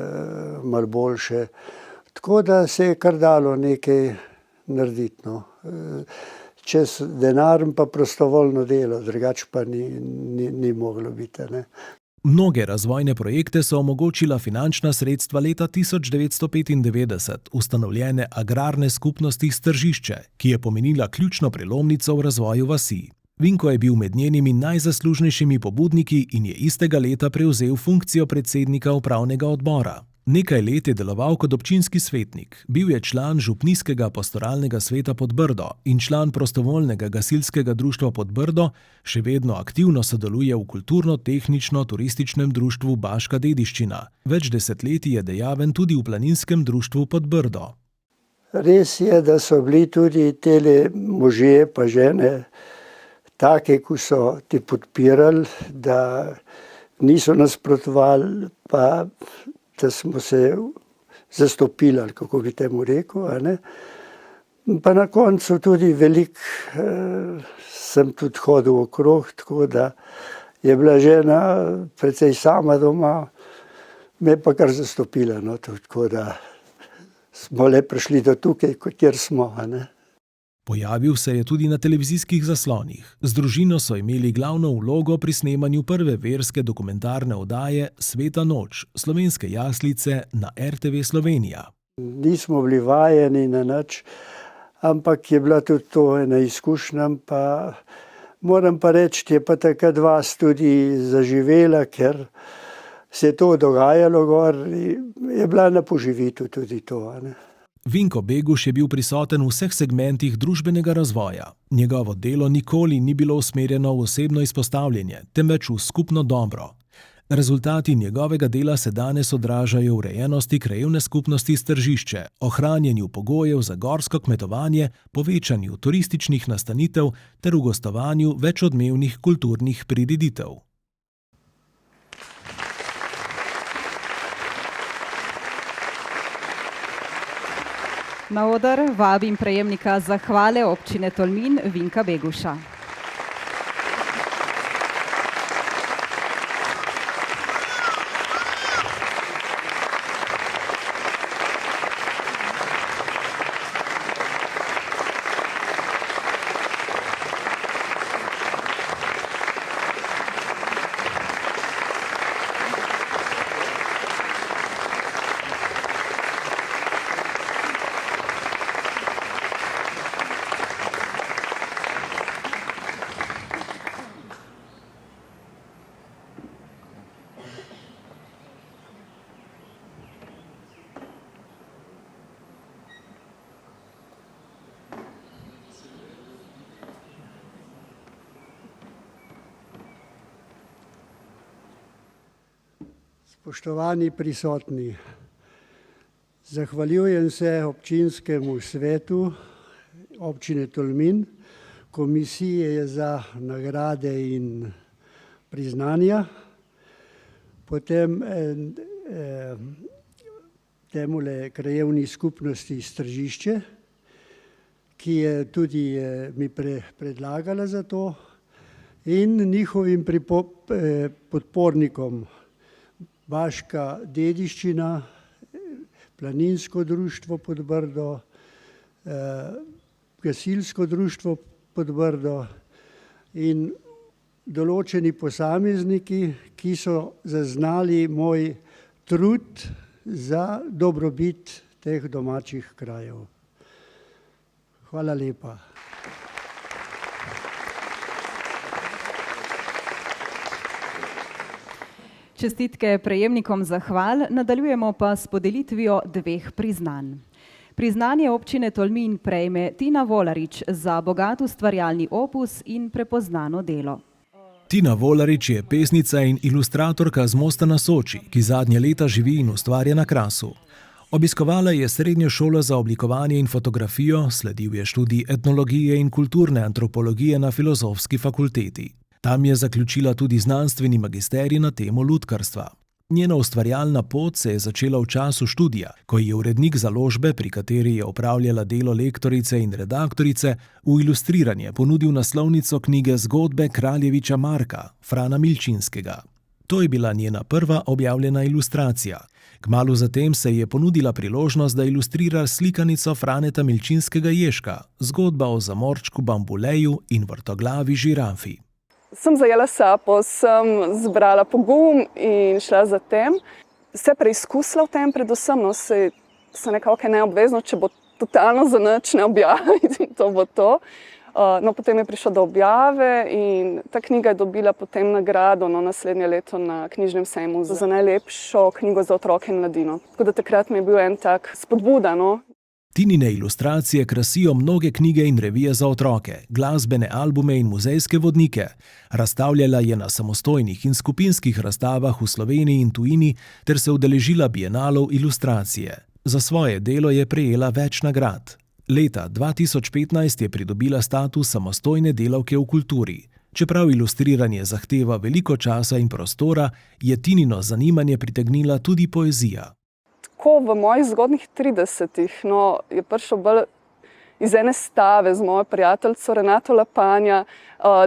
malo boljše. Tako da se je kar dalo nekaj narediti, no. Čez denar pa prostovoljno delo, drugače pa ni moglo biti, ne. Mnoge razvojne projekte so omogočila finančna sredstva leta 1995 ustanovljene agrarne skupnosti Stržišče, ki je pomenila ključno prelomnico v razvoju vasi. Vinko je bil med njenimi najzaslužnejšimi pobudniki in je istega leta prevzel funkcijo predsednika upravnega odbora. Nekaj let je deloval kot občinski svetnik, bil je član župnijskega pastoralnega sveta Podbrdo in član prostovoljnega gasilskega društva Podbrdo, še vedno aktivno sodeluje v kulturno-tehnično-turističnem društvu Baška dediščina. Več desetletij je dejaven tudi v planinskem društvu Podbrdo. Res je, da so bili tudi tele možje pa žene take, ko so ti podpirali, da niso nasprotovali, pa da smo se zastopili, kako bi temu rekel, a ne. Pa na koncu tudi sem tudi hodil okrog, tako da je bila žena precej sama doma, me pa kar zastopila, no, tako da smo le prišli do tukaj, kjer smo, a ne. Pojavil se je tudi na televizijskih zaslonih. Z družino so imeli glavno vlogo pri snemanju prve verske dokumentarne oddaje Sveta noč, slovenske jaslice na RTV Slovenija. Nismo bili vajeni na nič, ampak je bila tudi to ena izkušnja, pa moram pa reči, je pa takrat vas tudi zaživela, ker se je to dogajalo gor, je bila na poživitu tudi to, a ne. Vinko Beguš je bil prisoten v vseh segmentih družbenega razvoja. Njegovo delo nikoli ni bilo usmerjeno v osebno izpostavljanje, temveč v skupno dobro. Rezultati njegovega dela se danes odražajo v urejenosti krajevne skupnosti Stržišče, ohranjanju pogojev za gorsko kmetovanje, povečanju turističnih nastanitev ter v gostovanju večodmevnih kulturnih prireditev. Na oder vabim prejemnika zahvale občine Tolmin Vinka Beguša. Spoštovani prisotni, zahvaljujem se občinskemu svetu občine Tolmin, komisiji za nagrade in priznanja, potem temule krajevni skupnosti Stržišče, ki je tudi mi predlagala za to, in njihovim podpornikom Baška dediščina, planinsko društvo Podbrdo, gasilsko društvo Podbrdo in določeni posamezniki, ki so zaznali moj trud za dobrobit teh domačih krajev. Hvala lepa. Čestitke prejemnikom zahval, nadaljujemo pa s podelitvijo dveh priznanj. Priznanje občine Tolmin prejme Tina Volarič za bogat ustvarjalni opus in prepoznano delo. Tina Volarič je pesnica in ilustratorka z Mosta na Soči, ki zadnje leta živi in ustvarja na Krasu. Obiskovala je srednjo šolo za oblikovanje in fotografijo, sledil je študij etnologije in kulturne antropologije na Filozofski fakulteti. Tam je zaključila tudi znanstveni magisterij na temo lutkarstva. Njena ustvarjalna pot se je začela v času študija, ko je urednik založbe, pri kateri je opravljala delo lektorice in redaktorice, v ilustriranje ponudil naslovnico knjige Zgodbe kraljeviča Marka, Frana Milčinskega. To je bila njena prva objavljena ilustracija. Kmalu zatem se je ponudila priložnost, da ilustrira slikanico Franeta Milčinskega Ježka, zgodba o zamorčku Bambuleju in vrtoglavi žirafi. Sem zajela sapo, sem zbrala pogum in šla za tem. Se preizkusila v tem, predvsem se nekako neobvezno, če bo totalno za nič ne objaviti in to bo to. No, potem je prišlo do objave in ta knjiga je dobila potem nagrado naslednje leto na knjižnem sejmu za najlepšo knjigo za otroke in mladino. Tako da takrat mi je bil en tak spodbuda. Tinine ilustracije krasijo mnoge knjige in revije za otroke, glasbene albume in muzejske vodnike. Razstavljala je na samostojnih in skupinskih razstavah v Sloveniji in tujini ter se udeležila bienalov ilustracije. Za svoje delo je prejela več nagrad. Leta 2015 je pridobila status samostojne delavke v kulturi. Čeprav ilustriranje zahteva veliko časa in prostora, je Tinino zanimanje pritegnila tudi poezija. Tako v mojih zgodnjih 30-ih je prišel bolj iz ene stave z mojo prijateljico Renato Lapanja,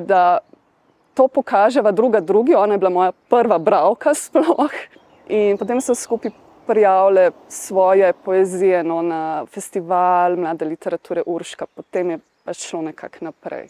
da to pokaževa drugi. Ona je bila moja prva bralka sploh. In potem so skupaj prijavile svoje poezije na festival mlade literature Urška. Potem je pa šlo nekako naprej.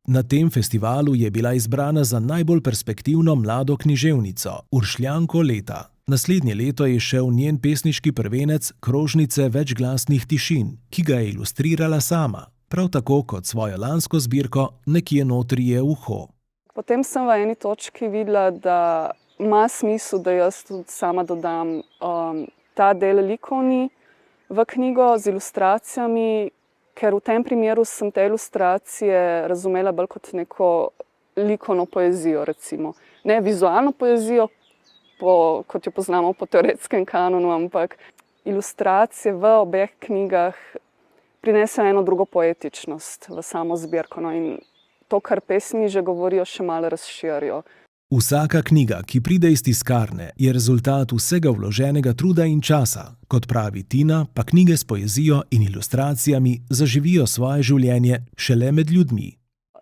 Na tem festivalu je bila izbrana za najbolj perspektivno mlado književnico, Uršljanko leta. Naslednje leto je šel njen pesniški prvenec Krožnice večglasnih tišin, ki ga je ilustrirala sama, prav tako kot svojo lansko zbirko Nekje notri je uho. Potem sem v eni točki videla, da ima smisel, da jaz tudi sama dodam ta del likovni v knjigo z ilustracijami, ker v tem primeru sem te ilustracije razumela bolj kot neko likovno poezijo, recimo. Ne vizualno poezijo, kot jo poznamo po teoretskem kanonu, ampak ilustracije v obeh knjigah prinesejo eno drugo poetičnost v samo zbirko. In to, kar pesmi že govorijo, še malo razširijo. Vsaka knjiga, ki pride iz tiskarne, je rezultat vsega vloženega truda in časa. Kot pravi Tina, pa knjige s poezijo in ilustracijami zaživijo svoje življenje šele med ljudmi.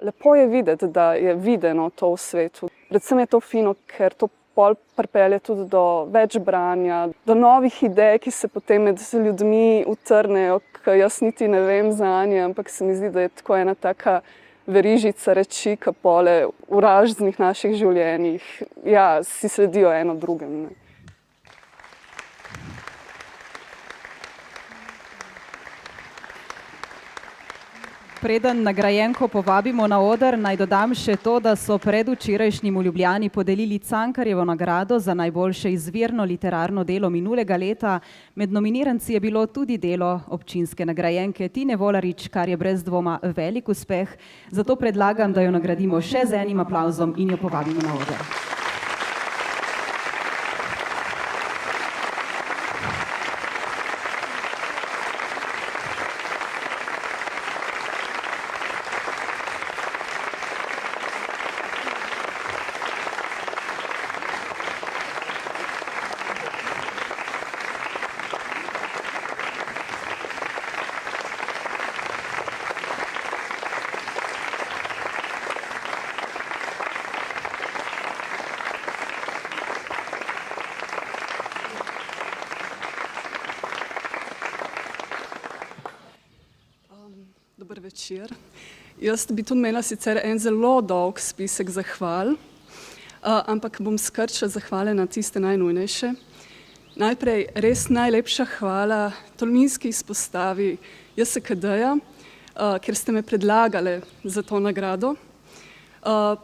Lepo je videti, da je videno to v svetu. Predvsem je to fino, ker to pol pripelje tudi do več branja, do novih idej, ki se potem med ljudmi utrnejo, ki jaz niti ne vem zanje, ampak se mi zdi, da je tako ena taka verižica reči, ki pole v raznih naših življenjih, si sledijo eno drugem. Preden nagrajenko povabimo na oder, naj dodam še to, da so predvčerajšnjim v Ljubljani podelili Cankarjevo nagrado za najboljše izvirno literarno delo minulega leta. Med nominiranci je bilo tudi delo občinske nagrajenke Tine Volarič, kar je brez dvoma velik uspeh. Zato predlagam, da jo nagradimo še z enim aplavzom in jo povabimo na oder. Dober večer. Jaz bi tudi imela sicer en zelo dolg spisek zahval, ampak bom skrčila zahvale na tiste najnujnejše. Najprej res najlepša hvala tolminski izpostavi JSKD-ja, ker ste me predlagali za to nagrado.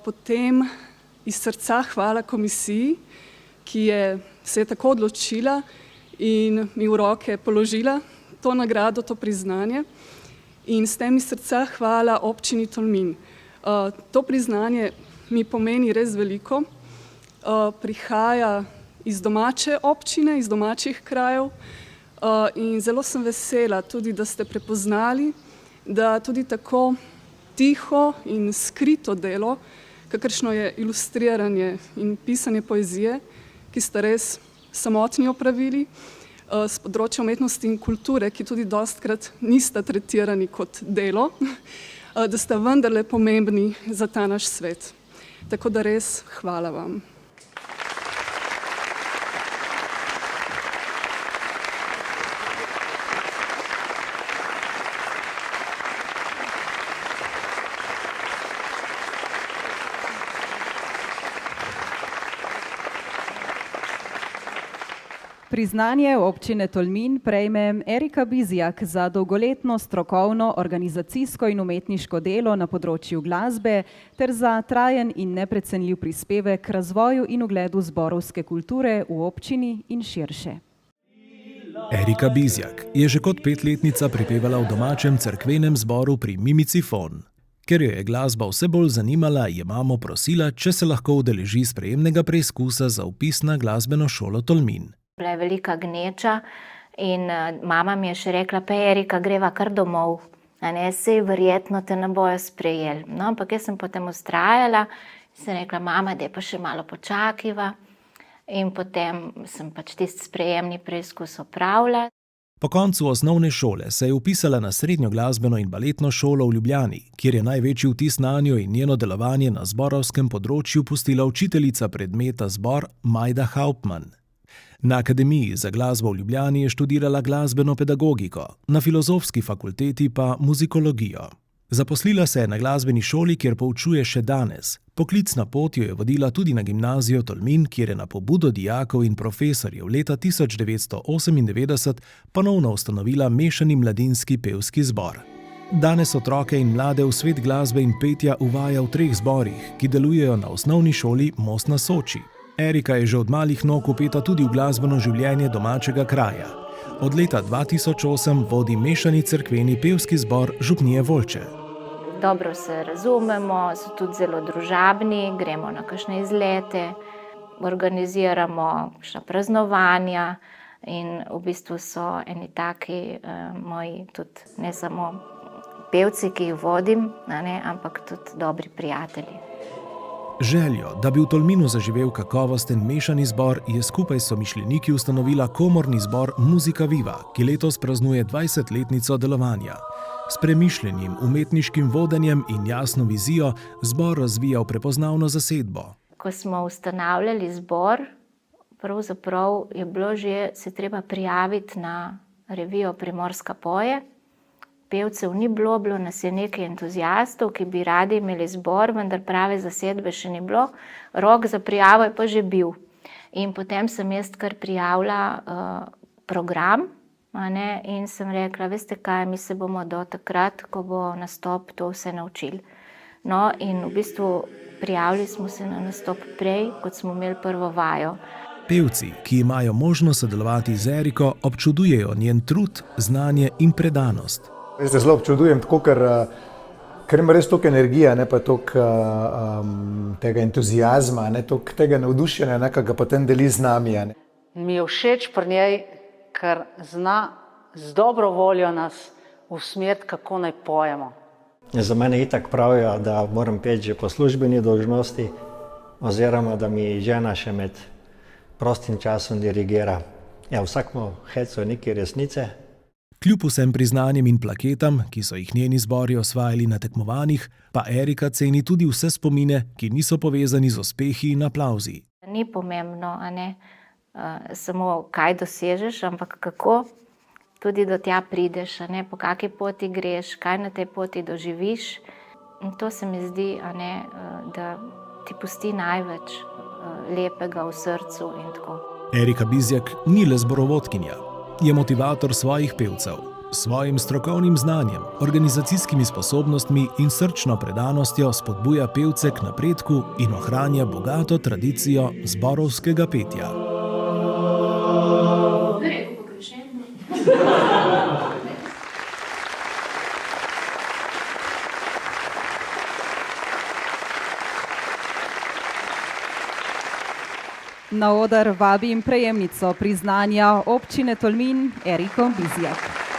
Potem iz srca hvala komisiji, ki se je tako odločila in mi v roke položila to nagrado, to priznanje. In s tem iz srca hvala občini Tolmin. To priznanje mi pomeni res veliko. Prihaja iz domače občine, iz domačih krajev. In zelo sem vesela tudi, da ste prepoznali, da tudi tako tiho in skrito delo, kakršno je ilustriranje in pisanje poezije, ki sta res samotni opravili, z področja umetnosti in kulture, ki tudi dostikrat nista tretirani kot delo, da sta vendarle pomembni za ta naš svet. Tako da res hvala vam. Priznanje občine Tolmin prejme Erika Bizjak za dolgoletno strokovno, organizacijsko in umetniško delo na področju glasbe ter za trajen in neprecenljiv prispevek k razvoju in ugledu zborovske kulture v občini in širše. Erika Bizjak je že kot 5-letnica prepevala v domačem cerkvenem zboru pri Mimici Fon. Ker jo je glasba vse bolj zanimala, je mamo prosila, če se lahko udeleži sprejemnega preizkusa za vpis na glasbeno šolo Tolmin. Bila je velika gneča in mama mi je še rekla, pa Erika, greva kar domov, sej verjetno te ne bojo sprejeli. No, ampak jaz sem potem vztrajala in sem rekla, mama, da je pa še malo počakiva. In potem sem pač tisti sprejemni preizkus opravila. Po koncu osnovne šole se je vpisala na srednjo glasbeno in baletno šolo v Ljubljani, kjer je največji vtis nanjo in njeno delovanje na zborovskem področju pustila učiteljica predmeta zbor Majda Hauptmann. Na Akademiji za glasbo v Ljubljani je študirala glasbeno pedagogiko, na Filozofski fakulteti pa muzikologijo. Zaposlila se je na glasbeni šoli, kjer poučuje še danes. Poklicna pot jo je vodila tudi na gimnazijo Tolmin, kjer je na pobudo dijakov in profesorjev leta 1998 ponovno ustanovila mešani mladinski pevski zbor. Danes otroke in mlade v svet glasbe in petja uvaja v 3 zborih, ki delujejo na osnovni šoli Most na Soči. Erika je že od malih nog vpeta tudi v glasbeno življenje domačega kraja. Od leta 2008 vodi mešani cerkveni pevski zbor Župnije Volče. Dobro se razumemo, so tudi zelo družabni, gremo na kakšne izlete, organiziramo kakšna praznovanja in v bistvu so eni taki moji tudi ne samo pevci, ki jih vodim, ampak tudi dobri prijatelji. Željo, da bi v Tolminu zaživel kakovosten mešani zbor, je skupaj s somišljeniki ustanovila komorni zbor Muzika Viva, ki letos praznuje 20-letnico delovanja. S premišljenim umetniškim vodenjem in jasno vizijo zbor razvija v prepoznavno zasedbo. Ko smo ustanavljali zbor, pravzaprav je bilo že se treba prijaviti na revijo Primorska poje. Pevcev ni bilo, nas je nekaj entuziastov, ki bi radi imeli zbor, vendar prave zasedbe še ni bilo. Rok za prijavo je pa že bil. In potem sem jaz kar prijavila program, in sem rekla, veste kaj, mi se bomo do takrat, ko bo nastop, to vse naučili. No, in v bistvu prijavili smo se na nastop prej, kot smo imeli prvo vajo. Pevci, ki imajo možnost sodelovati z Eriko, občudujejo njen trud, znanje in predanost. Veste, zelo občudujem, tako, ker ima res toliko energije, ne pa toliko tega entuzijazma, toliko tega navdušenja, ki ga potem deli z nami. Mi je všeč pri njej, ker zna z dobro voljo nas usmeriti, kako naj pojemo. Za mene itak pravijo, da moram peti že po službeni dolžnosti, oziroma da mi žena še med prostim časom dirigira. Ja, vsakmo hecu neke resnice. Kljub vsem priznanjem in plaketam, ki so jih njeni zbori osvajali na tekmovanjih, pa Erika ceni tudi vse spomine, ki niso povezani z uspehi in aplavzi. Ni pomembno, samo kaj dosežeš, ampak kako tudi do tja prideš, po kakej poti greš, kaj na tej poti doživiš. In to se mi zdi, da ti pusti največ lepega v srcu in tako. Erika Bizjak ni le zborovodkinja. Je motivator svojih pevcev. S svojim strokovnim znanjem, organizacijskimi sposobnostmi in srčno predanostjo spodbuja pevce k napredku in ohranja bogato tradicijo zborovskega petja. Na oder vabim prejemnico priznanja občine Tolmin Eriko Bizjak.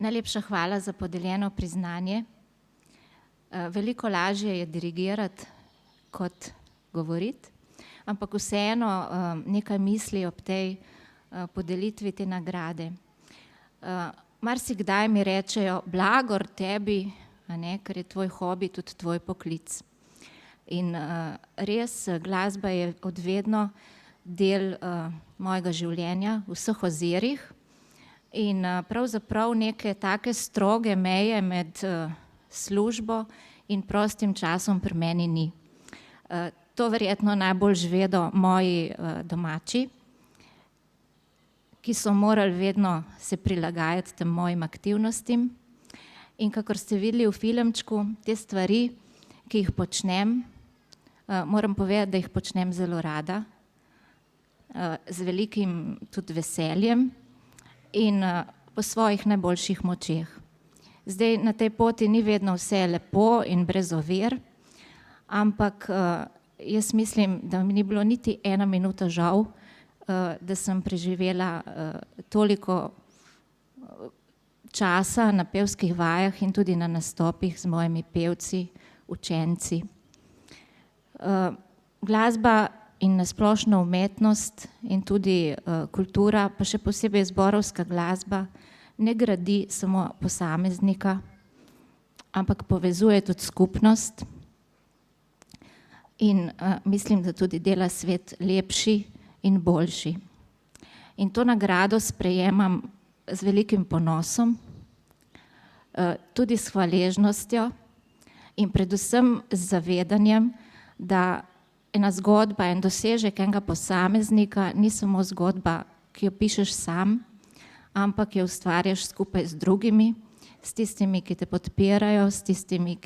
Najlepša hvala za podeljeno priznanje. Veliko lažje je dirigirati kot govoriti, ampak vseeno nekaj misli ob tej podelitvi te nagrade. Marsikdaj mi rečejo, blagor tebi, ker je tvoj hobi tudi tvoj poklic. In res, glasba je od vedno del mojega življenja v vseh ozirih. In pravzaprav neke take stroge meje med službo in prostim časom pri meni ni. To verjetno najbolj žvedo moji domači, ki so morali vedno se prilagajati tem mojim aktivnostim. In kakor ste videli v filmčku, te stvari, ki jih počnem, moram povedati, da jih počnem zelo rada, z velikim tudi veseljem in po svojih najboljših močeh. Zdaj, na tej poti ni vedno vse lepo in brez ovir, ampak jaz mislim, da mi ni bilo niti ena minuta žal, da sem preživela toliko časa na pevskih vajah in tudi na nastopih z mojimi pevci, učenci. Glasba in nasplošno umetnost in tudi kultura, pa še posebej zborovska glasba, ne gradi samo posameznika, ampak povezuje tudi skupnost in mislim, da tudi dela svet lepši in boljši. In to nagrado sprejemam z velikim ponosom, tudi s hvaležnostjo in predvsem z zavedanjem, da ena zgodba, en dosežek enega posameznika ni samo zgodba, ki jo pišeš sam, ampak jo ustvarjaš skupaj z drugimi, s tistimi, ki te podpirajo, s tistimi,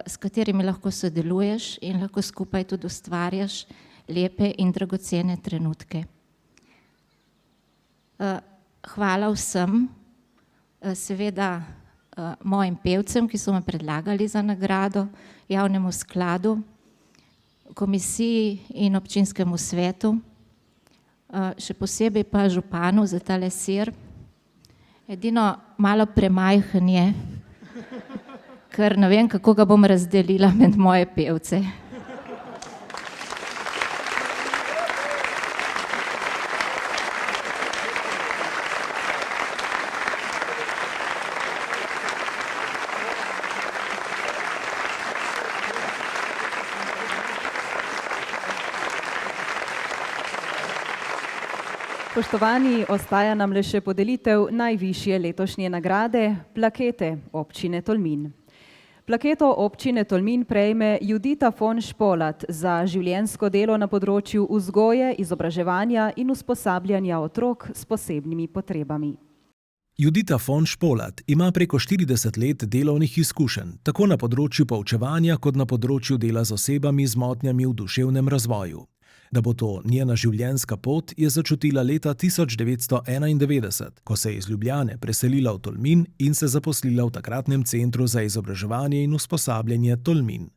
s katerimi lahko sodeluješ in lahko skupaj tudi ustvarjaš lepe in dragocene trenutke. Hvala vsem, seveda mojim pevcem, ki so me predlagali za nagrado, javnemu skladu, komisiji in občinskemu svetu, še posebej pa županu za tale sir. Edino malo premajhen je, ker ne vem, kako ga bom razdelila med moje pevce. Spoštovani, ostaja nam le še podelitev najvišje letošnje nagrade, plakete občine Tolmin. Plaketo občine Tolmin prejme Judita von Špolat za življenjsko delo na področju vzgoje, izobraževanja in usposabljanja otrok s posebnimi potrebami. Judita von Špolat ima preko 40 let delovnih izkušenj, tako na področju poučevanja kot na področju dela z osebami z motnjami v duševnem razvoju. Da bo to njena življenjska pot, je začutila leta 1991, ko se je iz Ljubljane preselila v Tolmin in se zaposlila v takratnem centru za izobraževanje in usposabljanje Tolmin.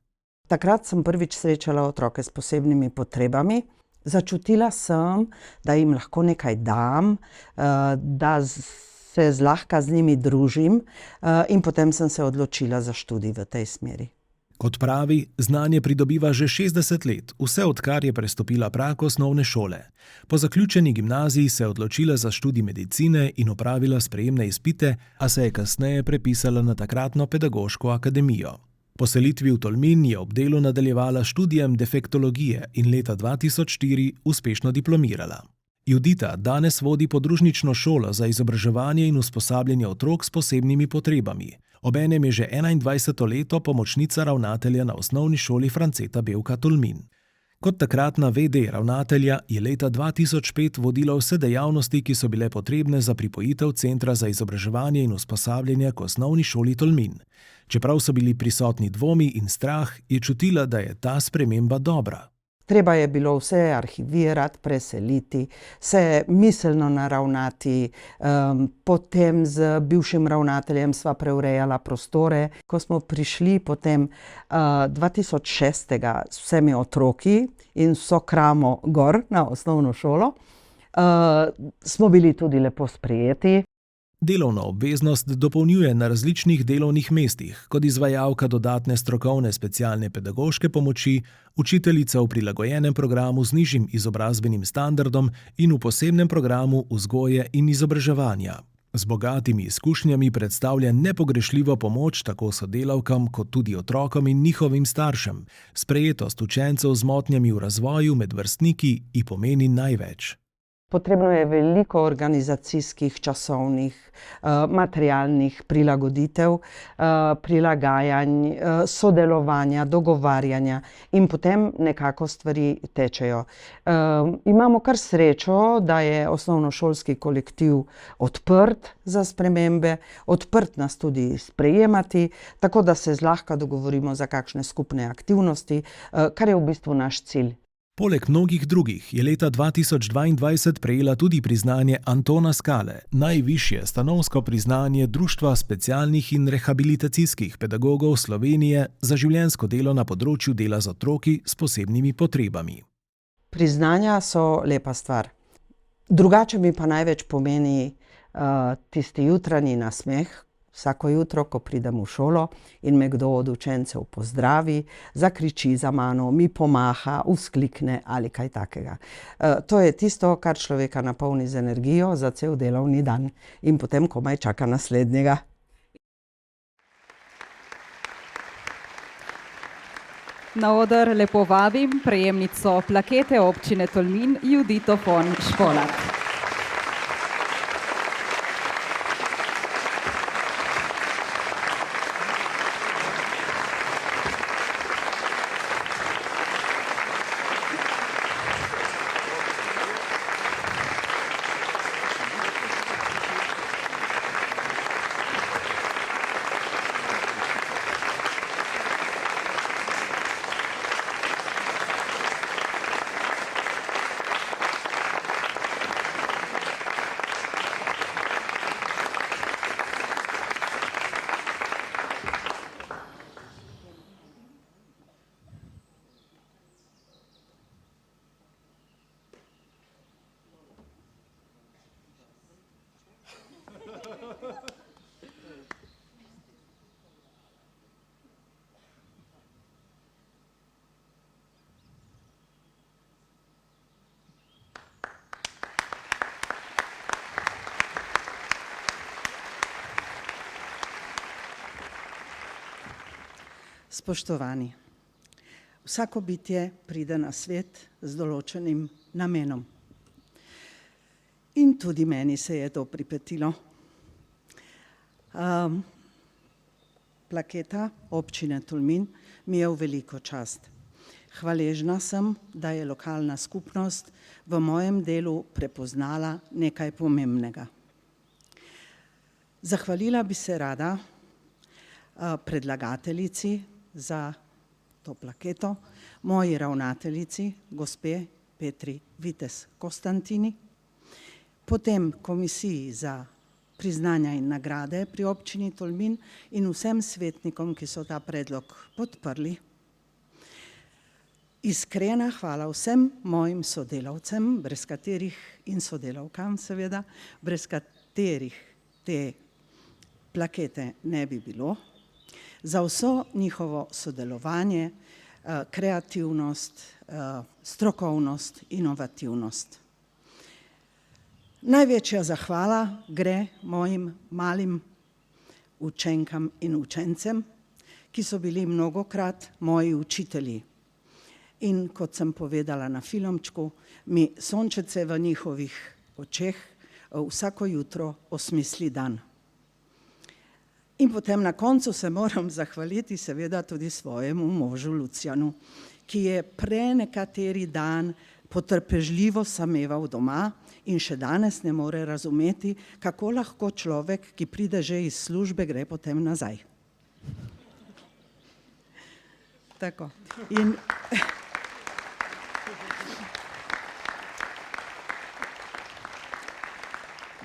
Takrat sem prvič srečala otroke s posebnimi potrebami. Začutila sem, da jim lahko nekaj dam, da se zlahka z njimi družim in potem sem se odločila za študij v tej smeri. Kot pravi, znanje pridobiva že 60 let, vse odkar je prestopila prag osnovne šole. Po zaključeni gimnaziji se je odločila za študij medicine in opravila sprejemne izpite, a se je kasneje prepisala na takratno pedagoško akademijo. Po selitvi v Tolmin je ob delu nadaljevala študijem defektologije in leta 2004 uspešno diplomirala. Judita danes vodi podružnično šolo za izobraževanje in usposabljanje otrok s posebnimi potrebami. Obenem je že 21. leto pomočnica ravnatelja na osnovni šoli Franceta Bevka Tolmin. Kot takratna VD ravnatelja je leta 2005 vodila vse dejavnosti, ki so bile potrebne za pripojitev Centra za izobraževanje in usposabljanje k osnovni šoli Tolmin. Čeprav so bili prisotni dvomi in strah, je čutila, da je ta sprememba dobra. Treba je bilo vse arhivirati, preseliti, se miselno naravnati, potem z bivšim ravnateljem sva preurejala prostore. Ko smo prišli potem 2006. s vsemi otroki in vso kramo gor na osnovno šolo, smo bili tudi lepo sprejeti. Delovno obveznost dopolnjuje na različnih delovnih mestih, kot izvajalka dodatne strokovne specialne pedagoške pomoči, učiteljica v prilagojenem programu z nižjim izobrazbenim standardom in v posebnem programu vzgoje in izobraževanja. Z bogatimi izkušnjami predstavlja nepogrešljivo pomoč tako sodelavkam kot tudi otrokom in njihovim staršem. Sprejetost učencev z motnjami v razvoju med vrstniki ji pomeni največ. Potrebno je veliko organizacijskih, časovnih, materialnih prilagoditev, prilagajanj, sodelovanja, dogovarjanja in potem nekako stvari tečejo. Imamo kar srečo, da je osnovnošolski kolektiv odprt za spremembe, odprt nas tudi sprejemati, tako da se zlahka dogovorimo za kakšne skupne aktivnosti, kar je v bistvu naš cilj. Poleg mnogih drugih je leta 2022 prejela tudi priznanje Antona Skale, najvišje stanovsko priznanje Društva specialnih in rehabilitacijskih pedagogov Slovenije za življenjsko delo na področju dela z otroki s posebnimi potrebami. Priznanja so lepa stvar. Drugače mi pa največ pomeni tisti jutranji nasmeh, vsako jutro, ko pridem v šolo in me kdo od učencev pozdravi, zakriči za mano, mi pomaha, vzklikne ali kaj takega. To je tisto, kar človeka napolni z energijo za cel delovni dan in potem komaj čaka naslednjega. Na oder lepo vabim prejemnico plakete občine Tolmin Judito von Špolat. Spoštovani, vsako bitje pride na svet z določenim namenom. In tudi meni se je to pripetilo. Plaketa občine Tolmin mi je v veliko čast. Hvaležna sem, da je lokalna skupnost v mojem delu prepoznala nekaj pomembnega. Zahvalila bi se rada predlagateljici za to plaketo, moji ravnateljici, gospe Petri Vites Konstantini, potem komisiji za priznanja in nagrade pri občini Tolmin in vsem svetnikom, ki so ta predlog podprli. Iskrena hvala vsem mojim sodelavcem, brez katerih in sodelavkam seveda, brez katerih te plakete ne bi bilo, za vso njihovo sodelovanje, kreativnost, strokovnost, inovativnost. Največja zahvala gre mojim malim učenkam in učencem, ki so bili mnogokrat moji učitelji. in kot sem povedala na filmčku, mi sončece v njihovih očeh vsako jutro osmisli dan. In potem na koncu se moram zahvaliti seveda tudi svojemu možu Lucijanu, ki je prenekateri dan potrpežljivo sameval doma in še danes ne more razumeti, kako lahko človek, ki pride že iz službe, gre potem nazaj. Tako. In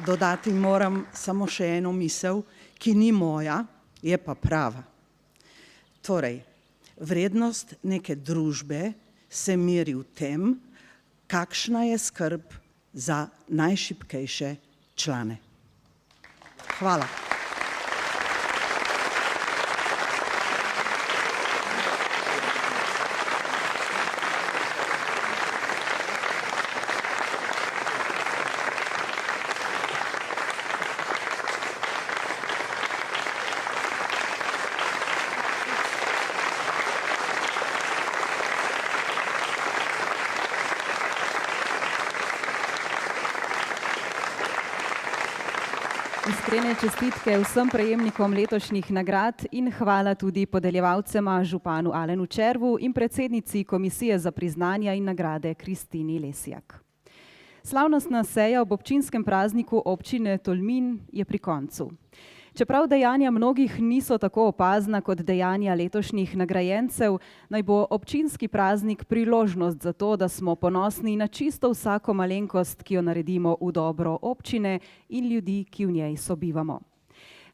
dodati moram samo še eno misel, ki ni moja, je pa prava. Torej, vrednost neke družbe se meri v tem, kakšna je skrb za najšibkejše člane. Hvala. Iskrene čestitke vsem prejemnikom letošnjih nagrad in hvala tudi podeljevalcema županu Alenu Červu in predsednici Komisije za priznanja in nagrade Kristini Lesjak. Slavnostna seja ob občinskem prazniku občine Tolmin je pri koncu. Čeprav dejanja mnogih niso tako opazna kot dejanja letošnjih nagrajencev, naj bo občinski praznik priložnost za to, da smo ponosni na čisto vsako malenkost, ki jo naredimo v dobro občine in ljudi, ki v njej sobivamo.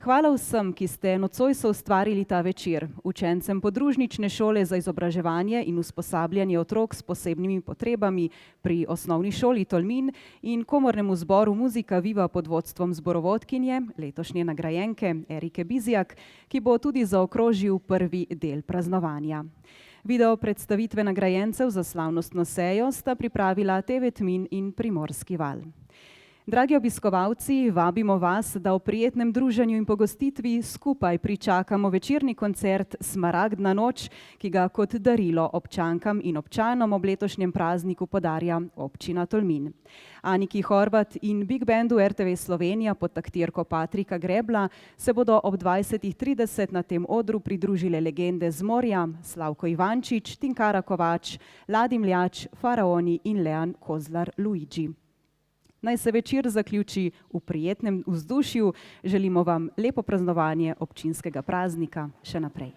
Hvala vsem, ki ste nocoj soustvarili ta večer, učencem podružnične šole za izobraževanje in usposabljanje otrok s posebnimi potrebami pri osnovni šoli Tolmin in komornemu zboru Muzika Viva pod vodstvom zborovodkinje, letošnje nagrajenke Erike Bizjak, ki bo tudi zaokrožil prvi del praznovanja. Video predstavitve nagrajencev za slavnostno sejo sta pripravila TV Tmin in Primorski val. Dragi obiskovalci, vabimo vas, da v prijetnem druženju in pogostitvi skupaj pričakamo večerni koncert Smaragdna noč, ki ga kot darilo občankam in občanom ob letošnjem prazniku podarja občina Tolmin. Aniki Horvat in Big Bandu RTV Slovenija pod taktirko Patrika Grebla se bodo ob 20:30 na tem odru pridružile legende z morja Slavko Ivančič, Tinkara Kovač, Ladi Mljač, Faraoni in Leon Kozlar Luigi. Naj se večer zaključi v prijetnem vzdušju. Želimo vam lepo praznovanje občinskega praznika še naprej.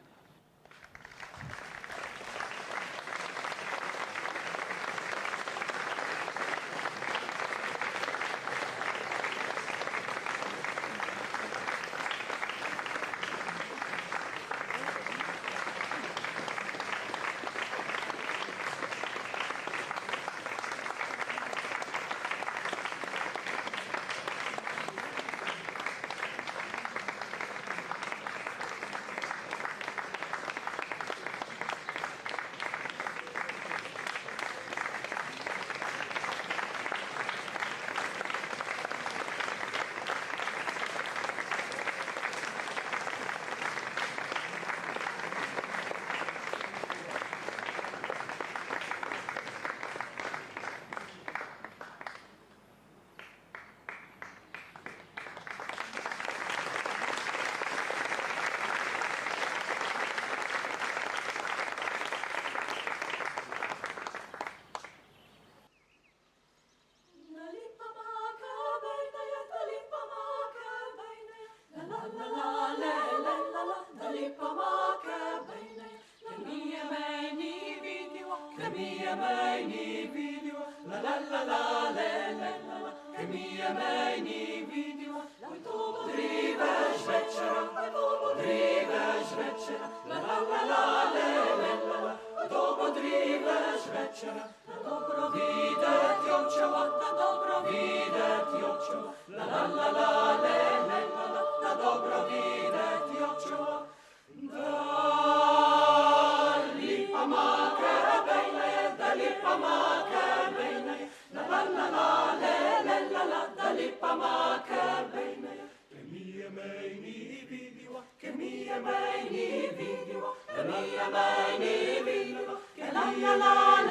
La la la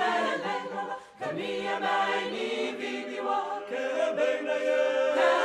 Kemije meni vidiwa, kebejna je.